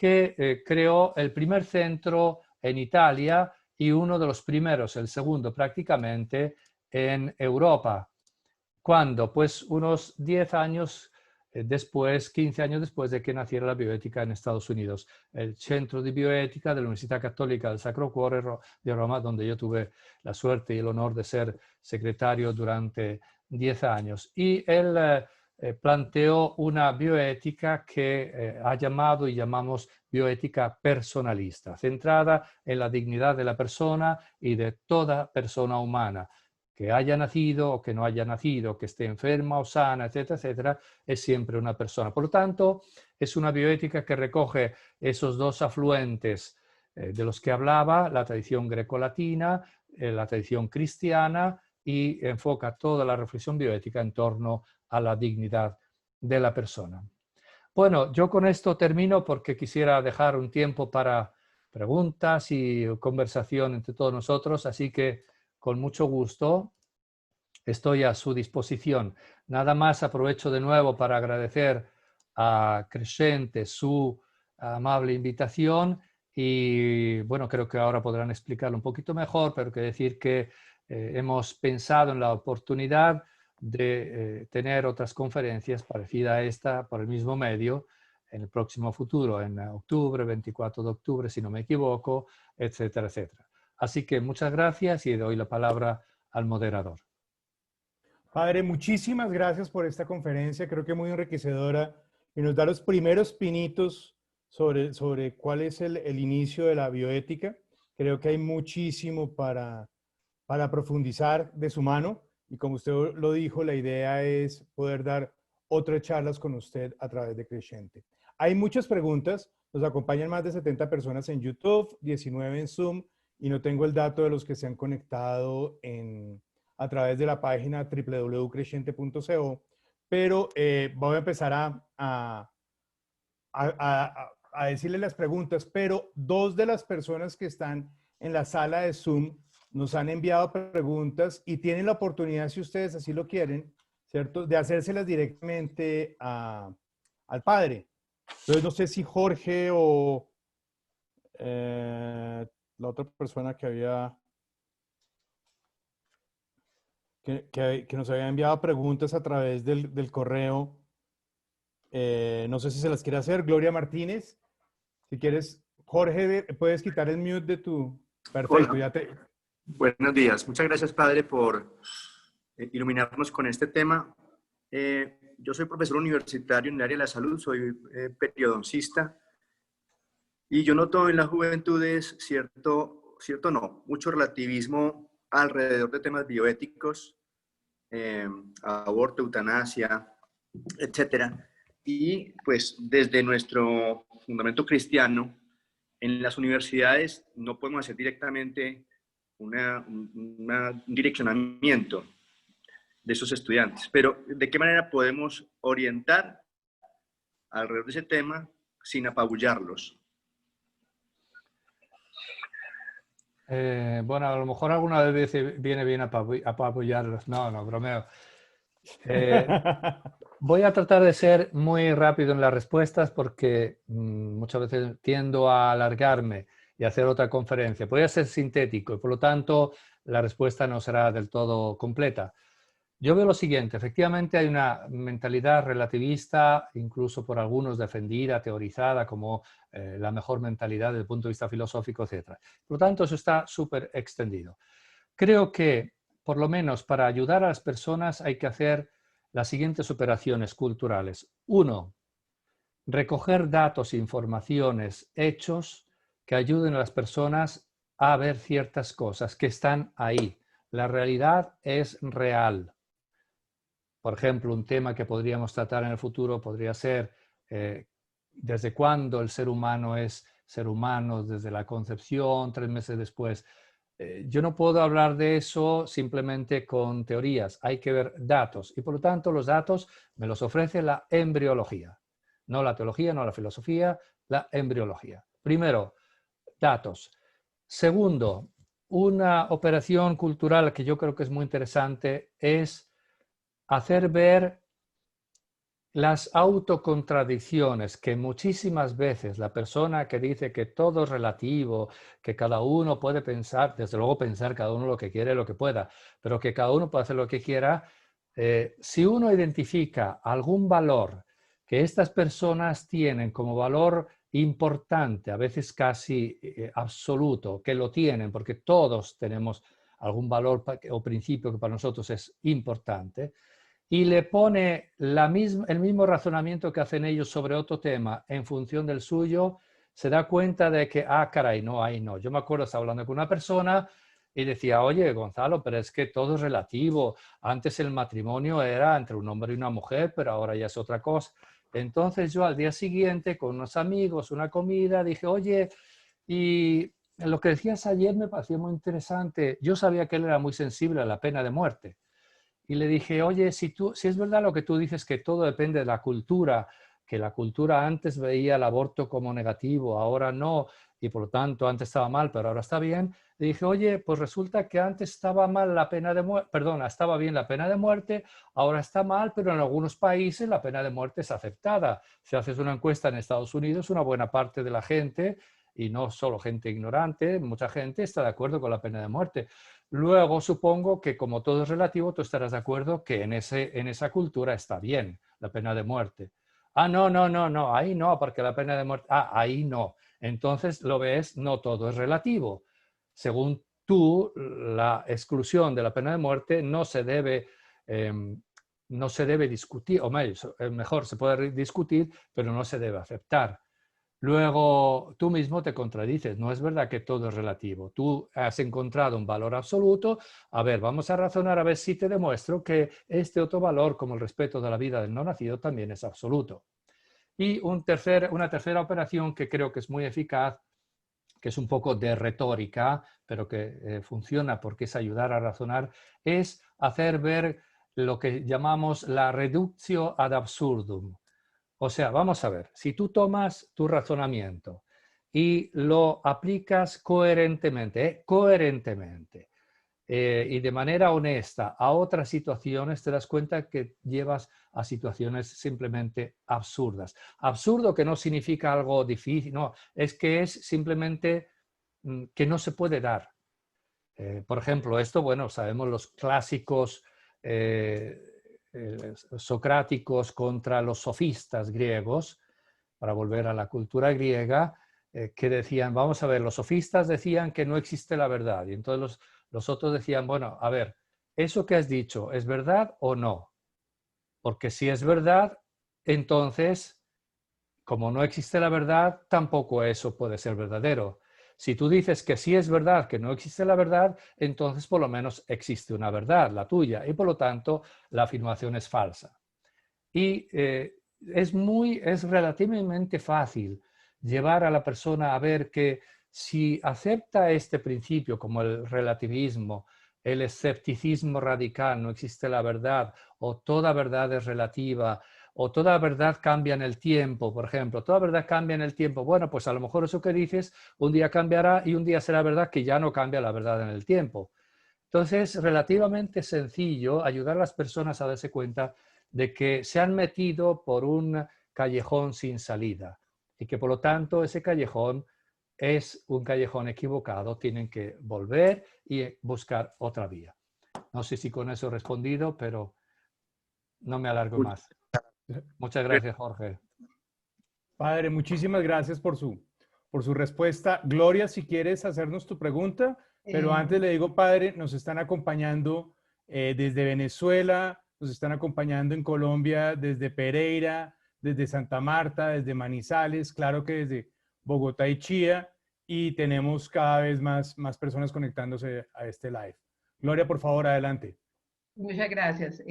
que creó el primer centro en Italia y uno de los primeros, el segundo prácticamente, en Europa. Cuando, pues unos 10 años después, 15 años después de que naciera la bioética en Estados Unidos, el Centro de Bioética de la Universidad Católica del Sacro Cuore de Roma, donde yo tuve la suerte y el honor de ser secretario durante 10 años. Y él planteó una bioética que ha llamado y llamamos bioética personalista, centrada en la dignidad de la persona y de toda persona humana, que haya nacido o que no haya nacido, que esté enferma o sana, etcétera, etcétera, es siempre una persona. Por lo tanto, es una bioética que recoge esos dos afluentes de los que hablaba, la tradición grecolatina, la tradición cristiana, y enfoca toda la reflexión bioética en torno a la dignidad de la persona. Bueno, yo con esto termino porque quisiera dejar un tiempo para preguntas y conversación entre todos nosotros, así que con mucho gusto estoy a su disposición. Nada más aprovecho de nuevo para agradecer a Crescente su amable invitación y bueno, creo que ahora podrán explicarlo un poquito mejor, pero que decir que hemos pensado en la oportunidad de tener otras conferencias parecidas a esta por el mismo medio en el próximo futuro, en octubre, 24 de octubre, si no me equivoco, etcétera, etcétera. Así que muchas gracias y doy la palabra al moderador. Padre, muchísimas gracias por esta conferencia, creo que muy enriquecedora y nos da los primeros pinitos sobre cuál es el inicio de la bioética. Creo que hay muchísimo para profundizar de su mano y como usted lo dijo, la idea es poder dar otras charlas con usted a través de Crescente. Hay muchas preguntas, nos acompañan más de 70 personas en YouTube, 19 en Zoom y no tengo el dato de los que se han conectado a través de la página www.crescente.co, pero voy a empezar a decirle las preguntas, pero dos de las personas que están en la sala de Zoom nos han enviado preguntas y tienen la oportunidad, si ustedes así lo quieren, ¿cierto?, de hacérselas directamente al padre. Entonces, no sé si Jorge o la otra persona que había, que nos había enviado preguntas a través del correo, no sé si se las quiere hacer. Gloria Martínez, si quieres, Jorge, puedes quitar el mute de tu... Perfecto, Hola, ya te... buenos días. Muchas gracias, padre, por iluminarnos con este tema. Yo soy profesor universitario en el área de la salud, soy periodoncista, y yo noto en las juventudes mucho relativismo alrededor de temas bioéticos, aborto, eutanasia, etcétera. Y pues desde nuestro fundamento cristiano, en las universidades no podemos hacer directamente un direccionamiento de esos estudiantes, pero ¿de qué manera podemos orientar alrededor de ese tema sin apabullarlos? Bueno, a lo mejor alguna vez viene bien apabullarlos. No, bromeo. Voy a tratar de ser muy rápido en las respuestas porque muchas veces tiendo a alargarme y hacer otra conferencia. Voy a ser sintético y por lo tanto la respuesta no será del todo completa. Yo veo lo siguiente, efectivamente hay una mentalidad relativista, incluso por algunos defendida, teorizada como la mejor mentalidad desde el punto de vista filosófico, etc. Por lo tanto, eso está súper extendido. Creo que, por lo menos para ayudar a las personas, hay que hacer las siguientes operaciones culturales. Uno, recoger datos, informaciones, hechos que ayuden a las personas a ver ciertas cosas que están ahí. La realidad es real. Por ejemplo, un tema que podríamos tratar en el futuro podría ser desde cuándo el ser humano es ser humano, desde la concepción, 3 meses después. Yo no puedo hablar de eso simplemente con teorías, hay que ver datos y por lo tanto los datos me los ofrece la embriología, no la teología, no la filosofía, la embriología. Primero, datos. Segundo, una operación cultural que yo creo que es muy interesante es hacer ver las autocontradicciones que muchísimas veces la persona que dice que todo es relativo, que cada uno puede pensar, desde luego pensar cada uno lo que quiere, lo que pueda, pero que cada uno puede hacer lo que quiera, si uno identifica algún valor que estas personas tienen como valor importante, a veces casi absoluto, que lo tienen, porque todos tenemos algún valor o principio que para nosotros es importante, y le pone el mismo razonamiento que hacen ellos sobre otro tema en función del suyo, se da cuenta de que, ah, caray, no, ahí no. Yo me acuerdo, estaba hablando con una persona y decía, oye, Gonzalo, pero es que todo es relativo. Antes el matrimonio era entre un hombre y una mujer, pero ahora ya es otra cosa. Entonces yo al día siguiente, con unos amigos, una comida, dije, oye, y lo que decías ayer me pareció muy interesante. Yo sabía que él era muy sensible a la pena de muerte. Y le dije, oye, si es verdad lo que tú dices, que todo depende de la cultura, que la cultura antes veía el aborto como negativo, ahora no, y por lo tanto antes estaba mal, pero ahora está bien. Le dije, oye, pues resulta que antes estaba mal la pena de muerte, perdona, estaba bien la pena de muerte, ahora está mal, pero en algunos países la pena de muerte es aceptada. Si haces una encuesta en Estados Unidos, una buena parte de la gente, y no solo gente ignorante, mucha gente está de acuerdo con la pena de muerte. Luego supongo que como todo es relativo, tú estarás de acuerdo que en esa cultura está bien la pena de muerte. Ah, no, no, no, no, ahí no, porque la pena de muerte, ah, ahí no. Entonces lo ves, no todo es relativo. Según tú, la exclusión de la pena de muerte no se debe discutir, o mejor, se puede discutir, pero no se debe aceptar. Luego tú mismo te contradices, no es verdad que todo es relativo. Tú has encontrado un valor absoluto, a ver, vamos a razonar a ver si te demuestro que este otro valor, como el respeto de la vida del no nacido, también es absoluto. Y una tercera operación que creo que es muy eficaz, que es un poco de retórica, pero que funciona porque es ayudar a razonar, es hacer ver lo que llamamos la reductio ad absurdum. O sea, vamos a ver, si tú tomas tu razonamiento y lo aplicas coherentemente, y de manera honesta a otras situaciones, te das cuenta que llevas a situaciones simplemente absurdas. Absurdo que no significa algo difícil, no, es que es simplemente que no se puede dar. Por ejemplo, esto, bueno, sabemos los clásicos socráticos contra los sofistas griegos, para volver a la cultura griega, que decían, vamos a ver, los sofistas decían que no existe la verdad, y entonces los otros decían, bueno, a ver, ¿eso que has dicho es verdad o no? Porque si es verdad, entonces, como no existe la verdad, tampoco eso puede ser verdadero. Si tú dices que sí es verdad, que no existe la verdad, entonces por lo menos existe una verdad, la tuya, y por lo tanto la afirmación es falsa. Y es relativamente fácil llevar a la persona a ver que si acepta este principio como el relativismo, el escepticismo radical, no existe la verdad, o toda verdad es relativa, o toda verdad cambia en el tiempo, por ejemplo, toda verdad cambia en el tiempo. Bueno, pues a lo mejor eso que dices un día cambiará y un día será verdad que ya no cambia la verdad en el tiempo. Entonces, es relativamente sencillo ayudar a las personas a darse cuenta de que se han metido por un callejón sin salida y que por lo tanto ese callejón es un callejón equivocado, tienen que volver y buscar otra vía. No sé si con eso he respondido, pero no me alargo más. Muchas gracias, Jorge. Padre, muchísimas gracias por su respuesta. Gloria, si quieres hacernos tu pregunta, pero antes le digo, Padre, nos están acompañando desde Venezuela, nos están acompañando en Colombia, desde Pereira, desde Santa Marta, desde Manizales, claro que desde Bogotá y Chía, y tenemos cada vez más personas conectándose a este live. Gloria, por favor, adelante. Muchas gracias.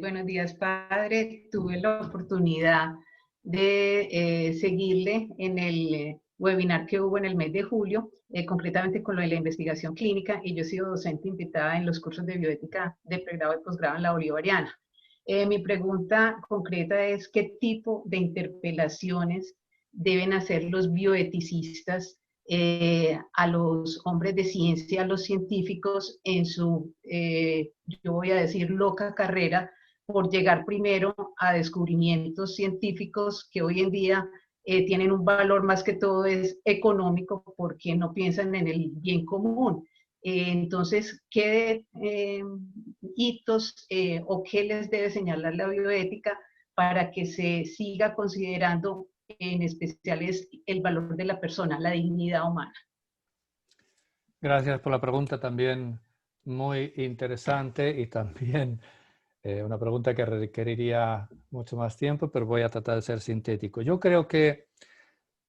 Buenos días, padre. Tuve la oportunidad de seguirle en el webinar que hubo en el mes de julio, concretamente con lo de la investigación clínica, y yo he sido docente invitada en los cursos de bioética de pregrado y posgrado en la Bolivariana. Mi pregunta concreta es, ¿qué tipo de interpelaciones deben hacer los bioeticistas a los hombres de ciencia, a los científicos en su, yo voy a decir, loca carrera por llegar primero a descubrimientos científicos que hoy en día tienen un valor más que todo es económico, porque no piensan en el bien común. Entonces, ¿qué hitos o qué les debe señalar la bioética para que se siga considerando en especial el valor de la persona, la dignidad humana? Gracias por la pregunta, también muy interesante y también una pregunta que requeriría mucho más tiempo, pero voy a tratar de ser sintético. Yo creo que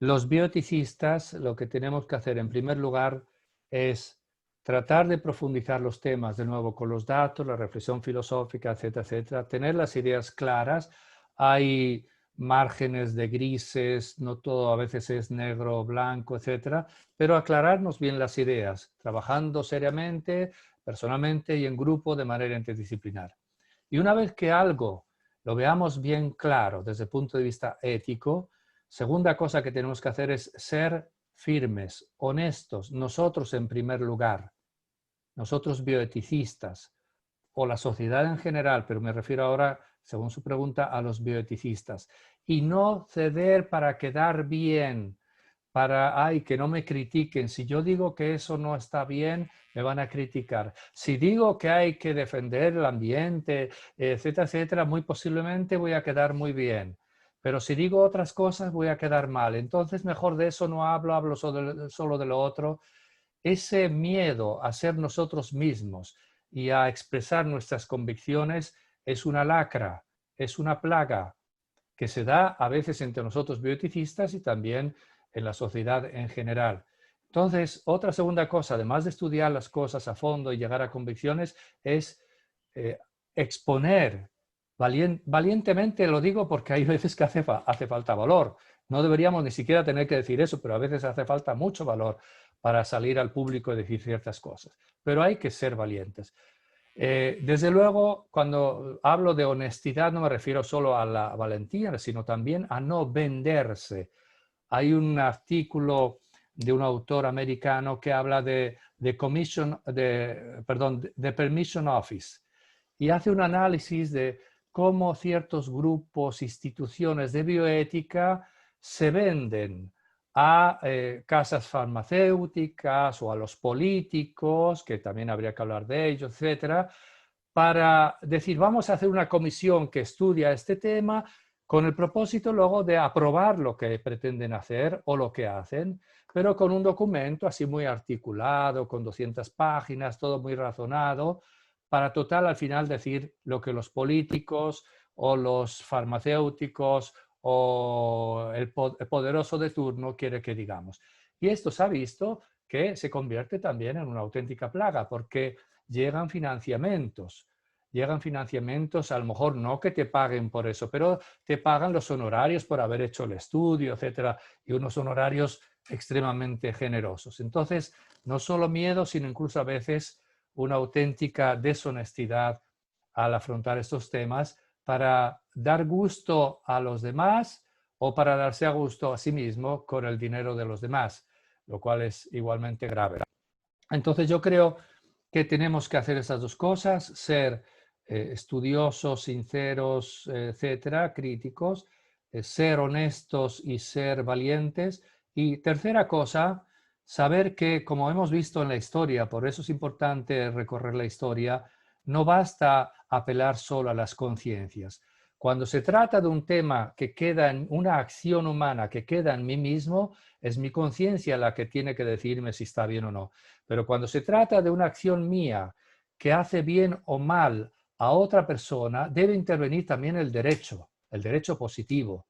los bioeticistas lo que tenemos que hacer en primer lugar es tratar de profundizar los temas, de nuevo, con los datos, la reflexión filosófica, etcétera, etcétera, tener las ideas claras. Hay márgenes de grises, no todo a veces es negro o blanco, etcétera, pero aclararnos bien las ideas, trabajando seriamente, personalmente y en grupo de manera interdisciplinar. Y una vez que algo lo veamos bien claro desde el punto de vista ético, segunda cosa que tenemos que hacer es ser firmes, honestos, nosotros en primer lugar, nosotros bioeticistas, o la sociedad en general, pero me refiero ahora, según su pregunta, a los bioeticistas. Y no ceder para quedar bien, para, ay, que no me critiquen. Si yo digo que eso no está bien, me van a criticar. Si digo que hay que defender el ambiente, etcétera, etcétera, muy posiblemente voy a quedar muy bien. Pero si digo otras cosas, voy a quedar mal. Entonces, mejor de eso no hablo, hablo solo de lo otro. Ese miedo a ser nosotros mismos y a expresar nuestras convicciones es una lacra, es una plaga que se da a veces entre nosotros bioeticistas y también en la sociedad en general. Entonces, otra segunda cosa, además de estudiar las cosas a fondo y llegar a convicciones, es exponer valientemente, lo digo porque hay veces que hace falta valor. No deberíamos ni siquiera tener que decir eso, pero a veces hace falta mucho valor para salir al público y decir ciertas cosas. Pero hay que ser valientes. Desde luego, cuando hablo de honestidad no me refiero solo a la valentía, sino también a no venderse. Hay un artículo de un autor americano que habla de Permission Office y hace un análisis de cómo ciertos grupos, instituciones de bioética se venden a casas farmacéuticas o a los políticos, que también habría que hablar de ellos, etcétera, para decir, vamos a hacer una comisión que estudia este tema con el propósito luego de aprobar lo que pretenden hacer o lo que hacen, pero con un documento así muy articulado, con 200 páginas, todo muy razonado, para total al final decir lo que los políticos o los farmacéuticos o el poderoso de turno quiere que digamos. Y esto se ha visto que se convierte también en una auténtica plaga, porque llegan financiamientos a lo mejor no que te paguen por eso, pero te pagan los honorarios por haber hecho el estudio, etcétera, y unos honorarios extremadamente generosos. Entonces, no solo miedo, sino incluso a veces una auténtica deshonestidad al afrontar estos temas para dar gusto a los demás o para darse a gusto a sí mismo con el dinero de los demás, lo cual es igualmente grave. Entonces yo creo que tenemos que hacer esas dos cosas, ser estudiosos, sinceros, etcétera, críticos, ser honestos y ser valientes. Y tercera cosa, saber que, como hemos visto en la historia, por eso es importante recorrer la historia, no basta apelar solo a las conciencias. Cuando se trata de un tema que queda en una acción humana, que queda en mí mismo, es mi conciencia la que tiene que decirme si está bien o no. Pero cuando se trata de una acción mía que hace bien o mal a otra persona, debe intervenir también el derecho positivo.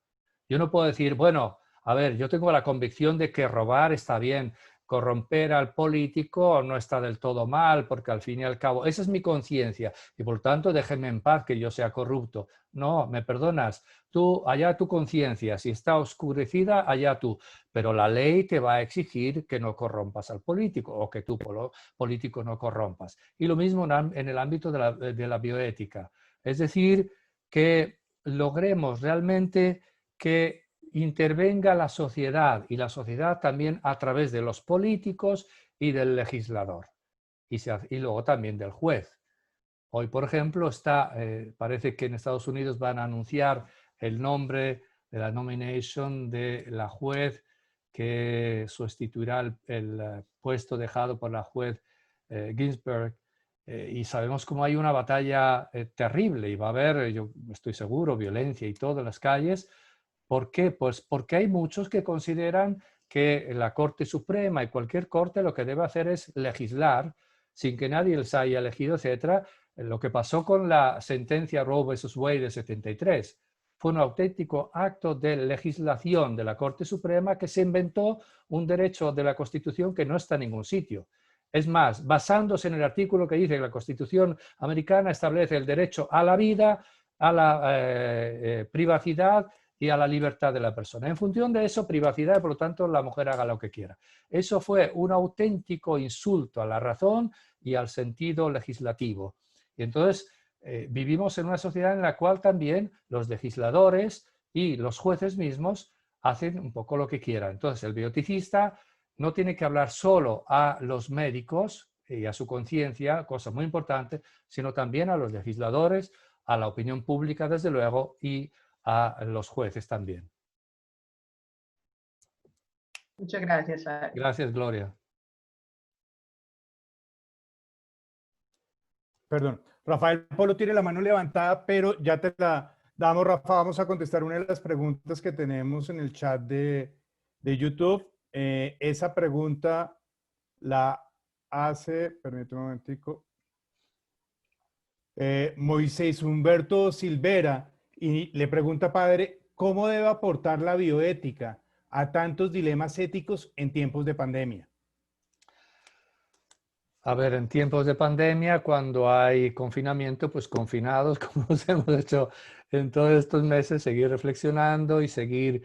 Yo no puedo decir, bueno, a ver, yo tengo la convicción de que robar está bien, corromper al político no está del todo mal, porque al fin y al cabo, esa es mi conciencia y por tanto déjenme en paz que yo sea corrupto. No, me perdonas, tú, allá tu conciencia, si está oscurecida, allá tú, pero la ley te va a exigir que no corrompas al político o que tú, político, no corrompas. Y lo mismo en el ámbito de la bioética. Es decir, que logremos realmente que intervenga la sociedad y la sociedad también a través de los políticos y del legislador y luego también del juez. Hoy, por ejemplo, parece que en Estados Unidos van a anunciar el nombre de la nomination de la juez que sustituirá el puesto dejado por la juez Ginsburg. Y sabemos cómo hay una batalla terrible y va a haber, yo estoy seguro, violencia y todo en las calles. ¿Por qué? Pues porque hay muchos que consideran que la Corte Suprema y cualquier corte lo que debe hacer es legislar sin que nadie les haya elegido, etcétera. Lo que pasó con la sentencia Roe versus Wade de 73 fue un auténtico acto de legislación de la Corte Suprema que se inventó un derecho de la Constitución que no está en ningún sitio. Es más, basándose en el artículo que dice que la Constitución americana establece el derecho a la vida, a la privacidad y a la libertad de la persona. En función de eso, privacidad, por lo tanto, la mujer haga lo que quiera. Eso fue un auténtico insulto a la razón y al sentido legislativo. Y entonces vivimos en una sociedad en la cual también los legisladores y los jueces mismos hacen un poco lo que quieran. Entonces el bioeticista no tiene que hablar solo a los médicos y a su conciencia, cosa muy importante, sino también a los legisladores, a la opinión pública, desde luego, y a los jueces también. Muchas gracias, padre. Gracias, Gloria. Perdón, Rafael Polo tiene la mano levantada, pero ya te la damos, Rafa. Vamos a contestar una de las preguntas que tenemos en el chat de YouTube. Esa pregunta la hace, permítame un momentico, Moisés Humberto Silvera, y le pregunta, padre, ¿cómo debe aportar la bioética a tantos dilemas éticos en tiempos de pandemia? A ver, en tiempos de pandemia, cuando hay confinamiento, pues confinados, como nos hemos hecho en todos estos meses, seguir reflexionando y seguir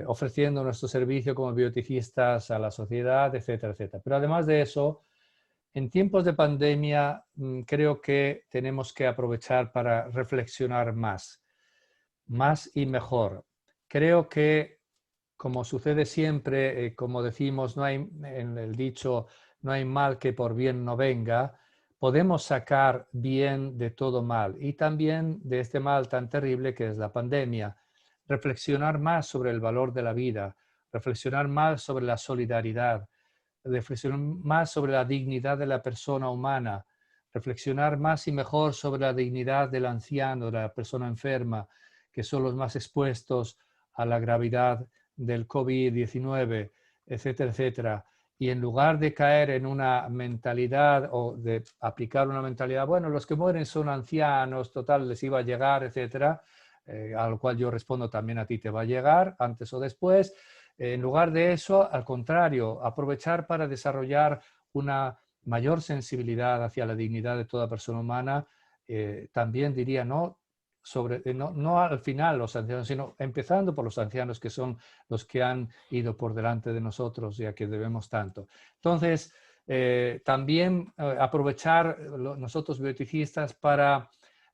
ofreciendo nuestro servicio como bioeticistas a la sociedad, etcétera, etcétera. Pero además de eso, en tiempos de pandemia, creo que tenemos que aprovechar para reflexionar más y mejor. Creo que, como sucede siempre, como decimos, no hay, en el dicho, no hay mal que por bien no venga, podemos sacar bien de todo mal y también de este mal tan terrible que es la pandemia. Reflexionar más sobre el valor de la vida, reflexionar más sobre la solidaridad, reflexionar más sobre la dignidad de la persona humana, reflexionar más y mejor sobre la dignidad del anciano, de la persona enferma, que son los más expuestos a la gravedad del COVID-19, etcétera, etcétera. Y en lugar de caer en una mentalidad o de aplicar una mentalidad, bueno, los que mueren son ancianos, total, les iba a llegar, etcétera, a lo cual yo respondo también a ti te va a llegar, antes o después. En lugar de eso, al contrario, aprovechar para desarrollar una mayor sensibilidad hacia la dignidad de toda persona humana, también diría, no al final los ancianos, sino empezando por los ancianos, que son los que han ido por delante de nosotros y a que debemos tanto. Entonces, también aprovechar nosotros bioeticistas para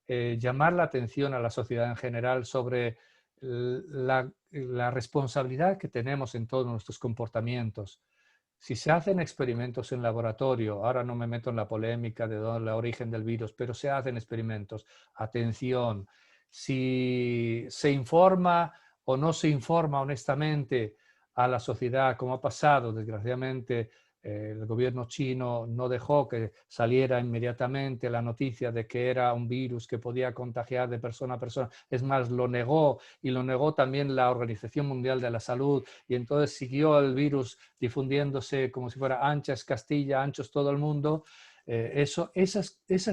llamar la atención a la sociedad en general sobre la responsabilidad que tenemos en todos nuestros comportamientos. Si se hacen experimentos en laboratorio, ahora no me meto en la polémica de el origen del virus, pero se hacen experimentos, atención, si se informa o no se informa honestamente a la sociedad, como ha pasado, desgraciadamente, el gobierno chino no dejó que saliera inmediatamente la noticia de que era un virus que podía contagiar de persona a persona. Es más, lo negó, y lo negó también la Organización Mundial de la Salud, y entonces siguió el virus difundiéndose como si fuera anchas Castilla, anchos todo el mundo. Esos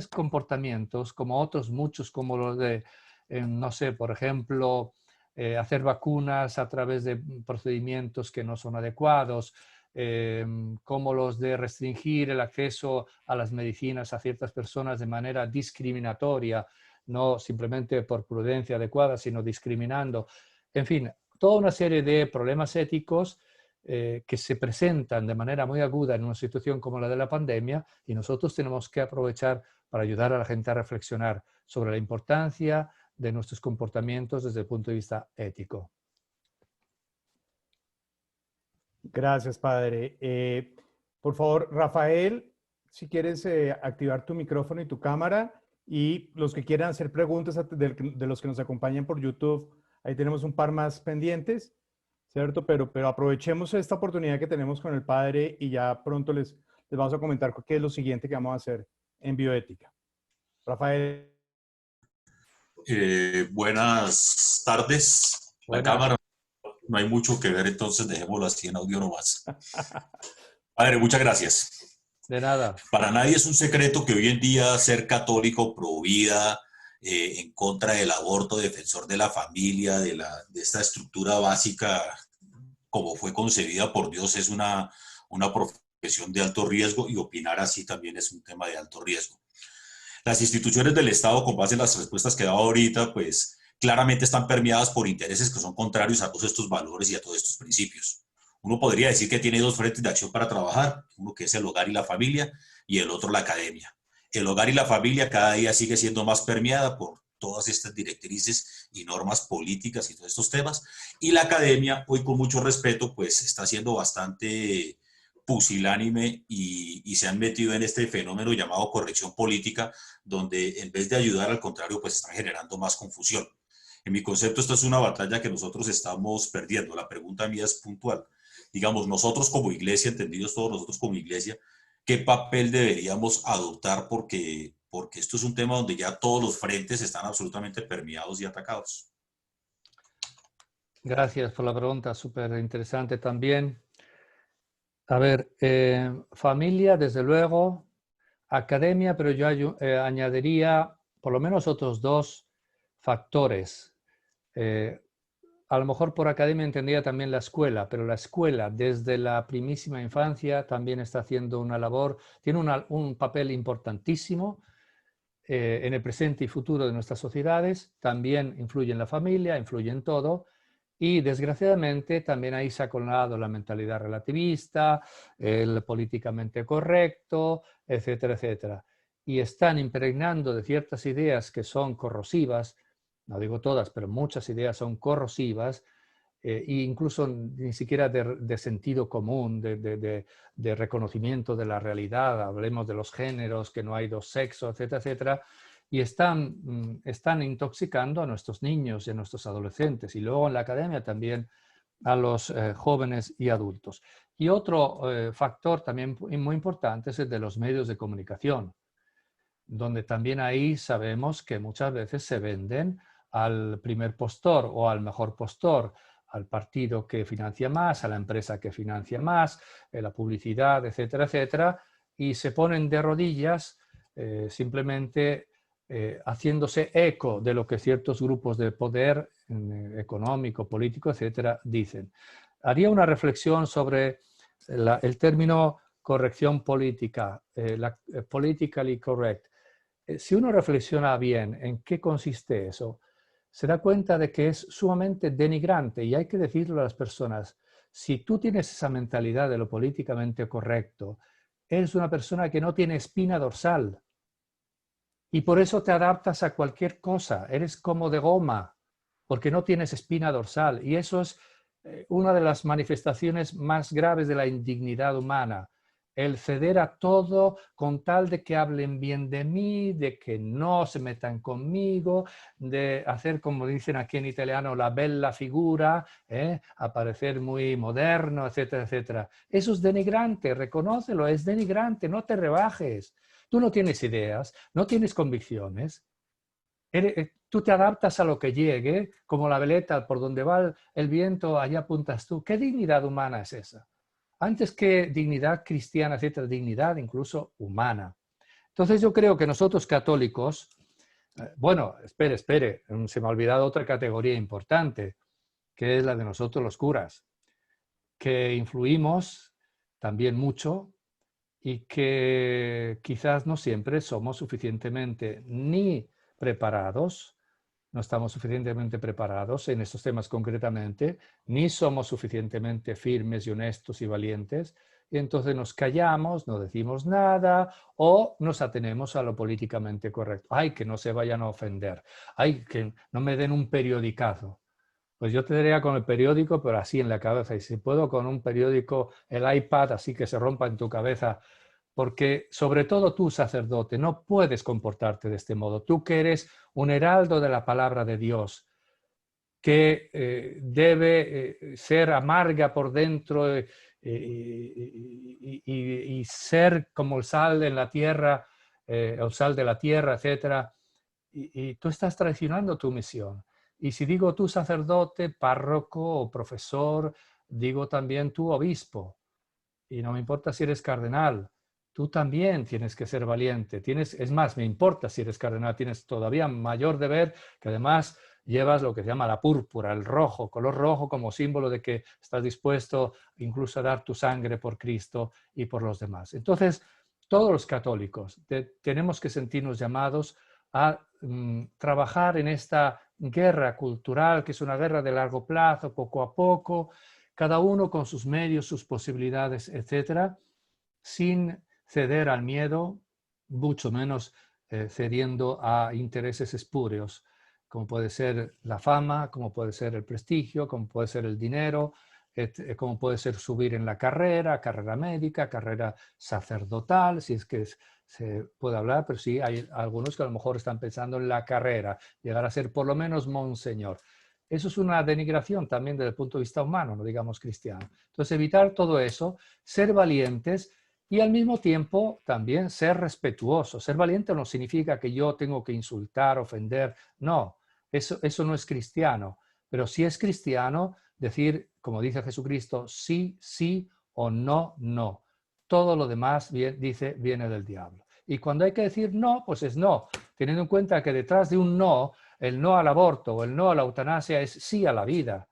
comportamientos, como otros muchos, como los de, no sé, por ejemplo, hacer vacunas a través de procedimientos que no son adecuados, como los de restringir el acceso a las medicinas a ciertas personas de manera discriminatoria, no simplemente por prudencia adecuada, sino discriminando. En fin, toda una serie de problemas éticos que se presentan de manera muy aguda en una situación como la de la pandemia, y nosotros tenemos que aprovechar para ayudar a la gente a reflexionar sobre la importancia de nuestros comportamientos desde el punto de vista ético. Gracias, padre. Por favor, Rafael si quieres activar tu micrófono y tu cámara, y los que quieran hacer preguntas de los que nos acompañan por YouTube, ahí tenemos un par más pendientes, ¿cierto? Pero aprovechemos esta oportunidad que tenemos con el padre y ya pronto les vamos a comentar qué es lo siguiente que vamos a hacer en bioética. Rafael. Buenas tardes. La cámara, no hay mucho que ver, entonces dejémoslo así en audio nomás. Padre, muchas gracias. De nada. Para nadie es un secreto que hoy en día ser católico, pro vida, en contra del aborto, defensor de la familia, de esta estructura básica como fue concebida por Dios, es una profesión de alto riesgo, y opinar así también es un tema de alto riesgo. Las instituciones del Estado, con base en las respuestas que he dado ahorita, pues claramente están permeadas por intereses que son contrarios a todos estos valores y a todos estos principios. Uno podría decir que tiene dos frentes de acción para trabajar, uno que es el hogar y la familia, y el otro la academia. El hogar y la familia cada día sigue siendo más permeada por todas estas directrices y normas políticas y todos estos temas, y la academia, hoy con mucho respeto, pues está siendo bastante pusilánime y se han metido en este fenómeno llamado corrección política, donde en vez de ayudar, al contrario, pues están generando más confusión. En mi concepto, esto es una batalla que nosotros estamos perdiendo. La pregunta mía es puntual. Digamos, nosotros como iglesia, entendidos todos nosotros como iglesia, ¿qué papel deberíamos adoptar? Porque esto es un tema donde ya todos los frentes están absolutamente permeados y atacados. Gracias por la pregunta, súper interesante también. A ver, familia, desde luego, academia, pero yo añadiría por lo menos otros dos factores. A lo mejor por academia entendía también la escuela, pero la escuela desde la primísima infancia también está haciendo una labor, tiene un papel importantísimo en el presente y futuro de nuestras sociedades, también influye en la familia, influye en todo. Y desgraciadamente también ahí se ha colado la mentalidad relativista, el políticamente correcto, etcétera, etcétera. Y están impregnando de ciertas ideas que son corrosivas, no digo todas, pero muchas ideas son corrosivas, e incluso ni siquiera de sentido común, de reconocimiento de la realidad. Hablemos de los géneros, que no hay dos sexos, etcétera, etcétera. Y están intoxicando a nuestros niños y a nuestros adolescentes, y luego en la academia también a los jóvenes y adultos. Y otro factor también muy importante es el de los medios de comunicación, donde también ahí sabemos que muchas veces se venden al primer postor o al mejor postor, al partido que financia más, a la empresa que financia más, la publicidad, etcétera, etcétera, y se ponen de rodillas simplemente haciéndose eco de lo que ciertos grupos de poder económico, político, etcétera, dicen. Haría una reflexión sobre el término corrección política, politically correct. Si uno reflexiona bien en qué consiste eso, se da cuenta de que es sumamente denigrante, y hay que decirlo a las personas. Si tú tienes esa mentalidad de lo políticamente correcto, eres una persona que no tiene espina dorsal. Y por eso te adaptas a cualquier cosa, eres como de goma, porque no tienes espina dorsal. Y eso es una de las manifestaciones más graves de la indignidad humana, el ceder a todo con tal de que hablen bien de mí, de que no se metan conmigo, de hacer, como dicen aquí en italiano, la bella figura, aparecer muy moderno, etcétera, etcétera. Eso es denigrante, reconócelo, es denigrante, no te rebajes. Tú no tienes ideas, no tienes convicciones, tú te adaptas a lo que llegue, como la veleta, por donde va el viento, allá apuntas tú. ¿Qué dignidad humana es esa? Antes que dignidad cristiana, etcétera, dignidad incluso humana. Entonces yo creo que nosotros católicos, bueno, espere, se me ha olvidado otra categoría importante, que es la de nosotros los curas, que influimos también mucho y que quizás no siempre somos suficientemente ni preparados, no estamos suficientemente preparados en estos temas concretamente, ni somos suficientemente firmes y honestos y valientes, y entonces nos callamos, no decimos nada o nos atenemos a lo políticamente correcto. ¡Ay, que no se vayan a ofender! ¡Ay, que no me den un periodicazo! Pues yo te daría con el periódico, pero así en la cabeza, y si puedo con un periódico, el iPad, así que se rompa en tu cabeza Porque sobre todo tú, sacerdote, no puedes comportarte de este modo. Tú que eres un heraldo de la palabra de Dios, que debe ser amarga por dentro y ser como el sal en la tierra, el sal de la tierra, etc. Y tú estás traicionando tu misión. Y si digo tú sacerdote, párroco o profesor, digo también tú obispo. Y no me importa si eres cardenal, tú también tienes que ser valiente. Es más, me importa si eres cardenal, tienes todavía mayor deber, que además llevas lo que se llama la púrpura, el rojo, color rojo como símbolo de que estás dispuesto incluso a dar tu sangre por Cristo y por los demás. Entonces, todos los católicos tenemos que sentirnos llamados a trabajar en esta guerra cultural, que es una guerra de largo plazo, poco a poco, cada uno con sus medios, sus posibilidades, etcétera, sin ceder al miedo, mucho menos cediendo a intereses espurios, como puede ser la fama, como puede ser el prestigio, como puede ser el dinero, como puede ser subir en la carrera médica, carrera sacerdotal, si es que se puede hablar, pero sí hay algunos que a lo mejor están pensando en la carrera, llegar a ser por lo menos monseñor. Eso es una denigración también desde el punto de vista humano, no digamos cristiano. Entonces, evitar todo eso, ser valientes y al mismo tiempo también ser respetuosos. Ser valiente no significa que yo tengo que insultar, ofender. No, eso no es cristiano. Pero sí es cristiano decir, como dice Jesucristo, sí, sí o no, no. Todo lo demás, dice, viene del diablo. Y cuando hay que decir no, pues es no, teniendo en cuenta que detrás de un no, el no al aborto o el no a la eutanasia es sí a la vida.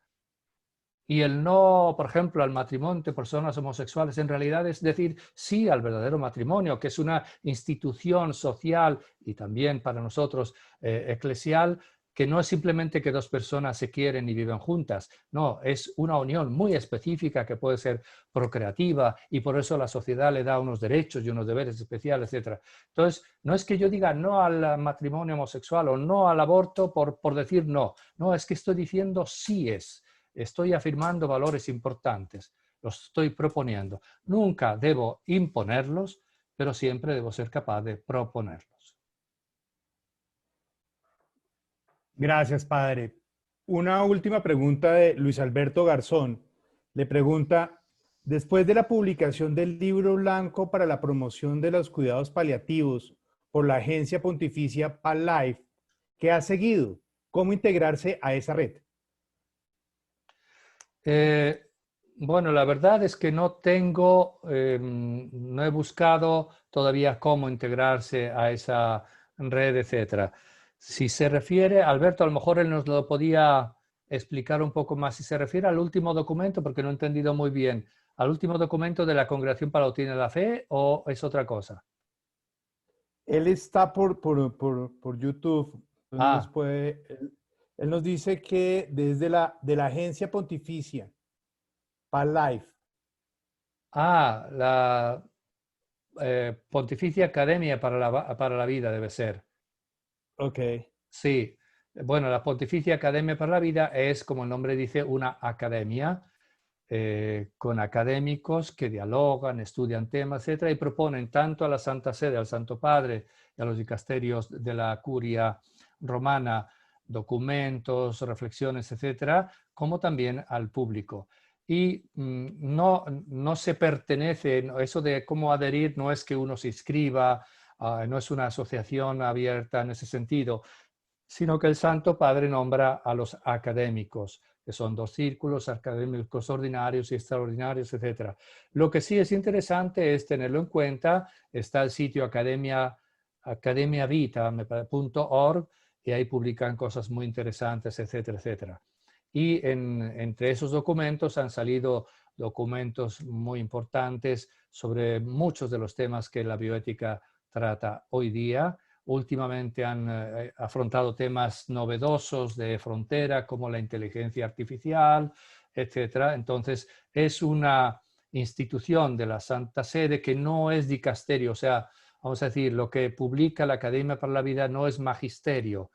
Y el no, por ejemplo, al matrimonio entre personas homosexuales en realidad es decir sí al verdadero matrimonio, que es una institución social y también para nosotros eclesial, que no es simplemente que dos personas se quieren y viven juntas, no, es una unión muy específica que puede ser procreativa y por eso la sociedad le da unos derechos y unos deberes especiales, etc. Entonces, no es que yo diga no al matrimonio homosexual o no al aborto por decir no, no, es que estoy diciendo sí es. Estoy afirmando valores importantes, los estoy proponiendo. Nunca debo imponerlos, pero siempre debo ser capaz de proponerlos. Gracias, padre. Una última pregunta de Luis Alberto Garzón. Le pregunta, después de la publicación del libro blanco para la promoción de los cuidados paliativos por la agencia pontificia PalLife, ¿qué ha seguido? ¿Cómo integrarse a esa red? Bueno, la verdad es que no he buscado todavía cómo integrarse a esa red, etcétera. Si se refiere, Alberto, a lo mejor él nos lo podía explicar un poco más. Si se refiere al último documento, porque no he entendido muy bien, ¿al último documento de la Congregación para la Doctrina de la Fe o es otra cosa? Él está por YouTube. Entonces él nos dice que desde de la agencia pontificia PalLife. La Pontificia Academia para la Vida debe ser. Ok. Sí, bueno, la Pontificia Academia para la Vida es, como el nombre dice, una academia con académicos que dialogan, estudian temas, etcétera, y proponen tanto a la Santa Sede, al Santo Padre y a los dicasterios de la Curia Romana documentos, reflexiones, etcétera, como también al público. Y no se pertenece, eso de cómo adherir no es que uno se inscriba, no es una asociación abierta en ese sentido, sino que el Santo Padre nombra a los académicos, que son dos círculos, académicos ordinarios y extraordinarios, etc. Lo que sí es interesante es tenerlo en cuenta, está el sitio academiavita.org y ahí publican cosas muy interesantes, etcétera, etcétera. Y entre esos documentos han salido documentos muy importantes sobre muchos de los temas que la bioética trata hoy día. Últimamente han afrontado temas novedosos de frontera como la inteligencia artificial, etc. Entonces, es una institución de la Santa Sede que no es dicasterio, o sea, vamos a decir, lo que publica la Academia para la Vida no es magisterio,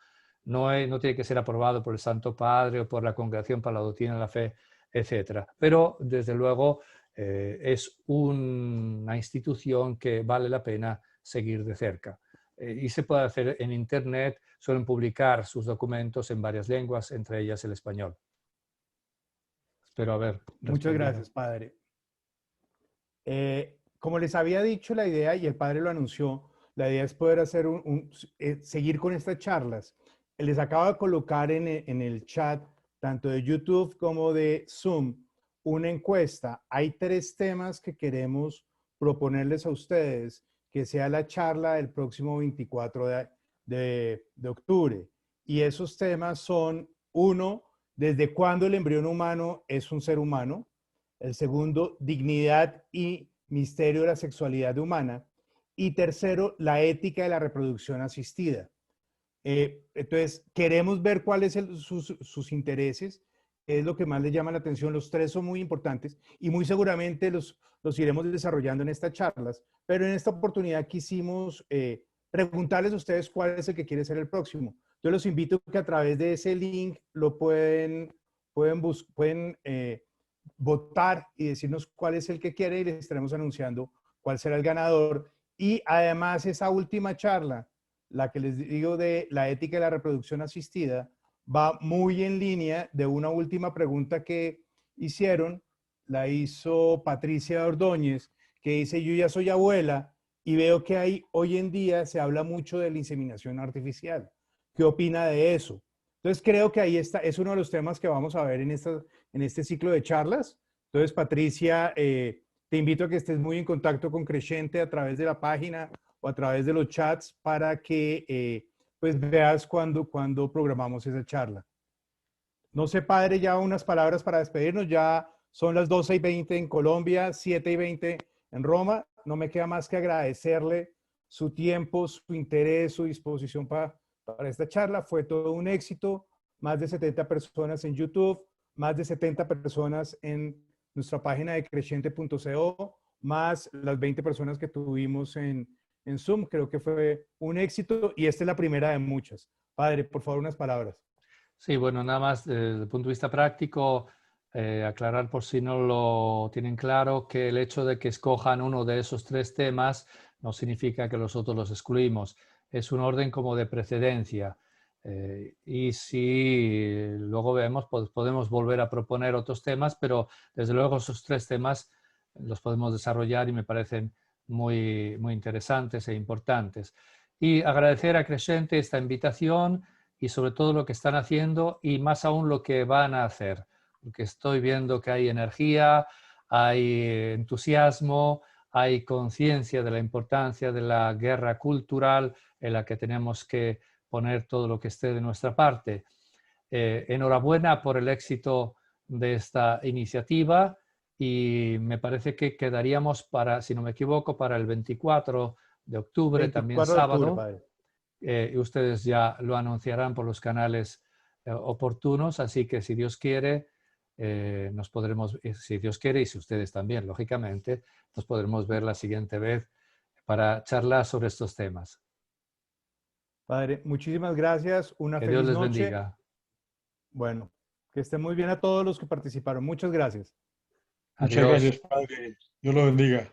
no tiene que ser aprobado por el Santo Padre o por la Congregación para la Doctrina de la Fe, etc. Pero, desde luego, es una institución que vale la pena seguir de cerca. Y se puede hacer en Internet, suelen publicar sus documentos en varias lenguas, entre ellas el español. Espero haber Muchas respondido. gracias, padre. Como les había dicho, la idea, y el padre lo anunció, la idea es poder hacer seguir con estas charlas. Les acabo de colocar en el chat, tanto de YouTube como de Zoom, una encuesta. Hay 3 temas que queremos proponerles a ustedes, que sea la charla del próximo 24 de octubre. Y esos temas son, 1, ¿desde cuándo el embrión humano es un ser humano? El segundo, dignidad y misterio de la sexualidad humana. Y tercero, la ética de la reproducción asistida. Entonces, queremos ver cuáles son sus intereses, qué es lo que más les llama la atención. Los 3 son muy importantes y muy seguramente los iremos desarrollando en estas charlas, pero en esta oportunidad quisimos preguntarles a ustedes cuál es el que quiere ser el próximo. Yo los invito a que a través de ese link lo pueden votar y decirnos cuál es el que quiere y les estaremos anunciando cuál será el ganador. Y además esa última charla, la que les digo de la ética de la reproducción asistida, va muy en línea de una última pregunta que hicieron, la hizo Patricia Ordóñez, que dice: yo ya soy abuela y veo que hoy en día se habla mucho de la inseminación artificial. ¿Qué opina de eso? Entonces creo que ahí está, es uno de los temas que vamos a ver en este ciclo de charlas. Entonces, Patricia, te invito a que estés muy en contacto con Crescente a través de la página o a través de los chats para que pues veas cuando programamos esa charla. No sé, padre, ya unas palabras para despedirnos. Ya son las 12:20 en Colombia, 7:20 en Roma. No me queda más que agradecerle su tiempo, su interés, su disposición para esta charla. Fue todo un éxito. Más de 70 personas en YouTube, más de 70 personas en nuestra página de Crescente.co, más las 20 personas que tuvimos en Zoom. Creo que fue un éxito y esta es la primera de muchas. Padre, por favor, unas palabras. Sí, bueno, nada más desde el punto de vista práctico, aclarar por si no lo tienen claro, que el hecho de que escojan uno de esos 3 temas no significa que los otros los excluimos. Es un orden como de precedencia. Y si luego vemos, pues podemos volver a proponer otros temas, pero desde luego esos 3 temas los podemos desarrollar y me parecen muy, muy interesantes e importantes. Y agradecer a Crescente esta invitación y sobre todo lo que están haciendo y más aún lo que van a hacer, porque estoy viendo que hay energía, hay entusiasmo, hay conciencia de la importancia de la guerra cultural en la que tenemos que poner todo lo que esté de nuestra parte. Enhorabuena por el éxito de esta iniciativa y me parece que quedaríamos para, si no me equivoco, para el 24 de octubre, también sábado. Y ustedes ya lo anunciarán por los canales oportunos, así que si Dios quiere, nos podremos, si Dios quiere y si ustedes también, lógicamente, nos podremos ver la siguiente vez para charlar sobre estos temas. Padre, muchísimas gracias. Una Que feliz Dios les noche. bendiga. Bueno, que estén muy bien a todos los que participaron. Muchas gracias. Muchas Adiós. gracias, padre. Dios lo bendiga.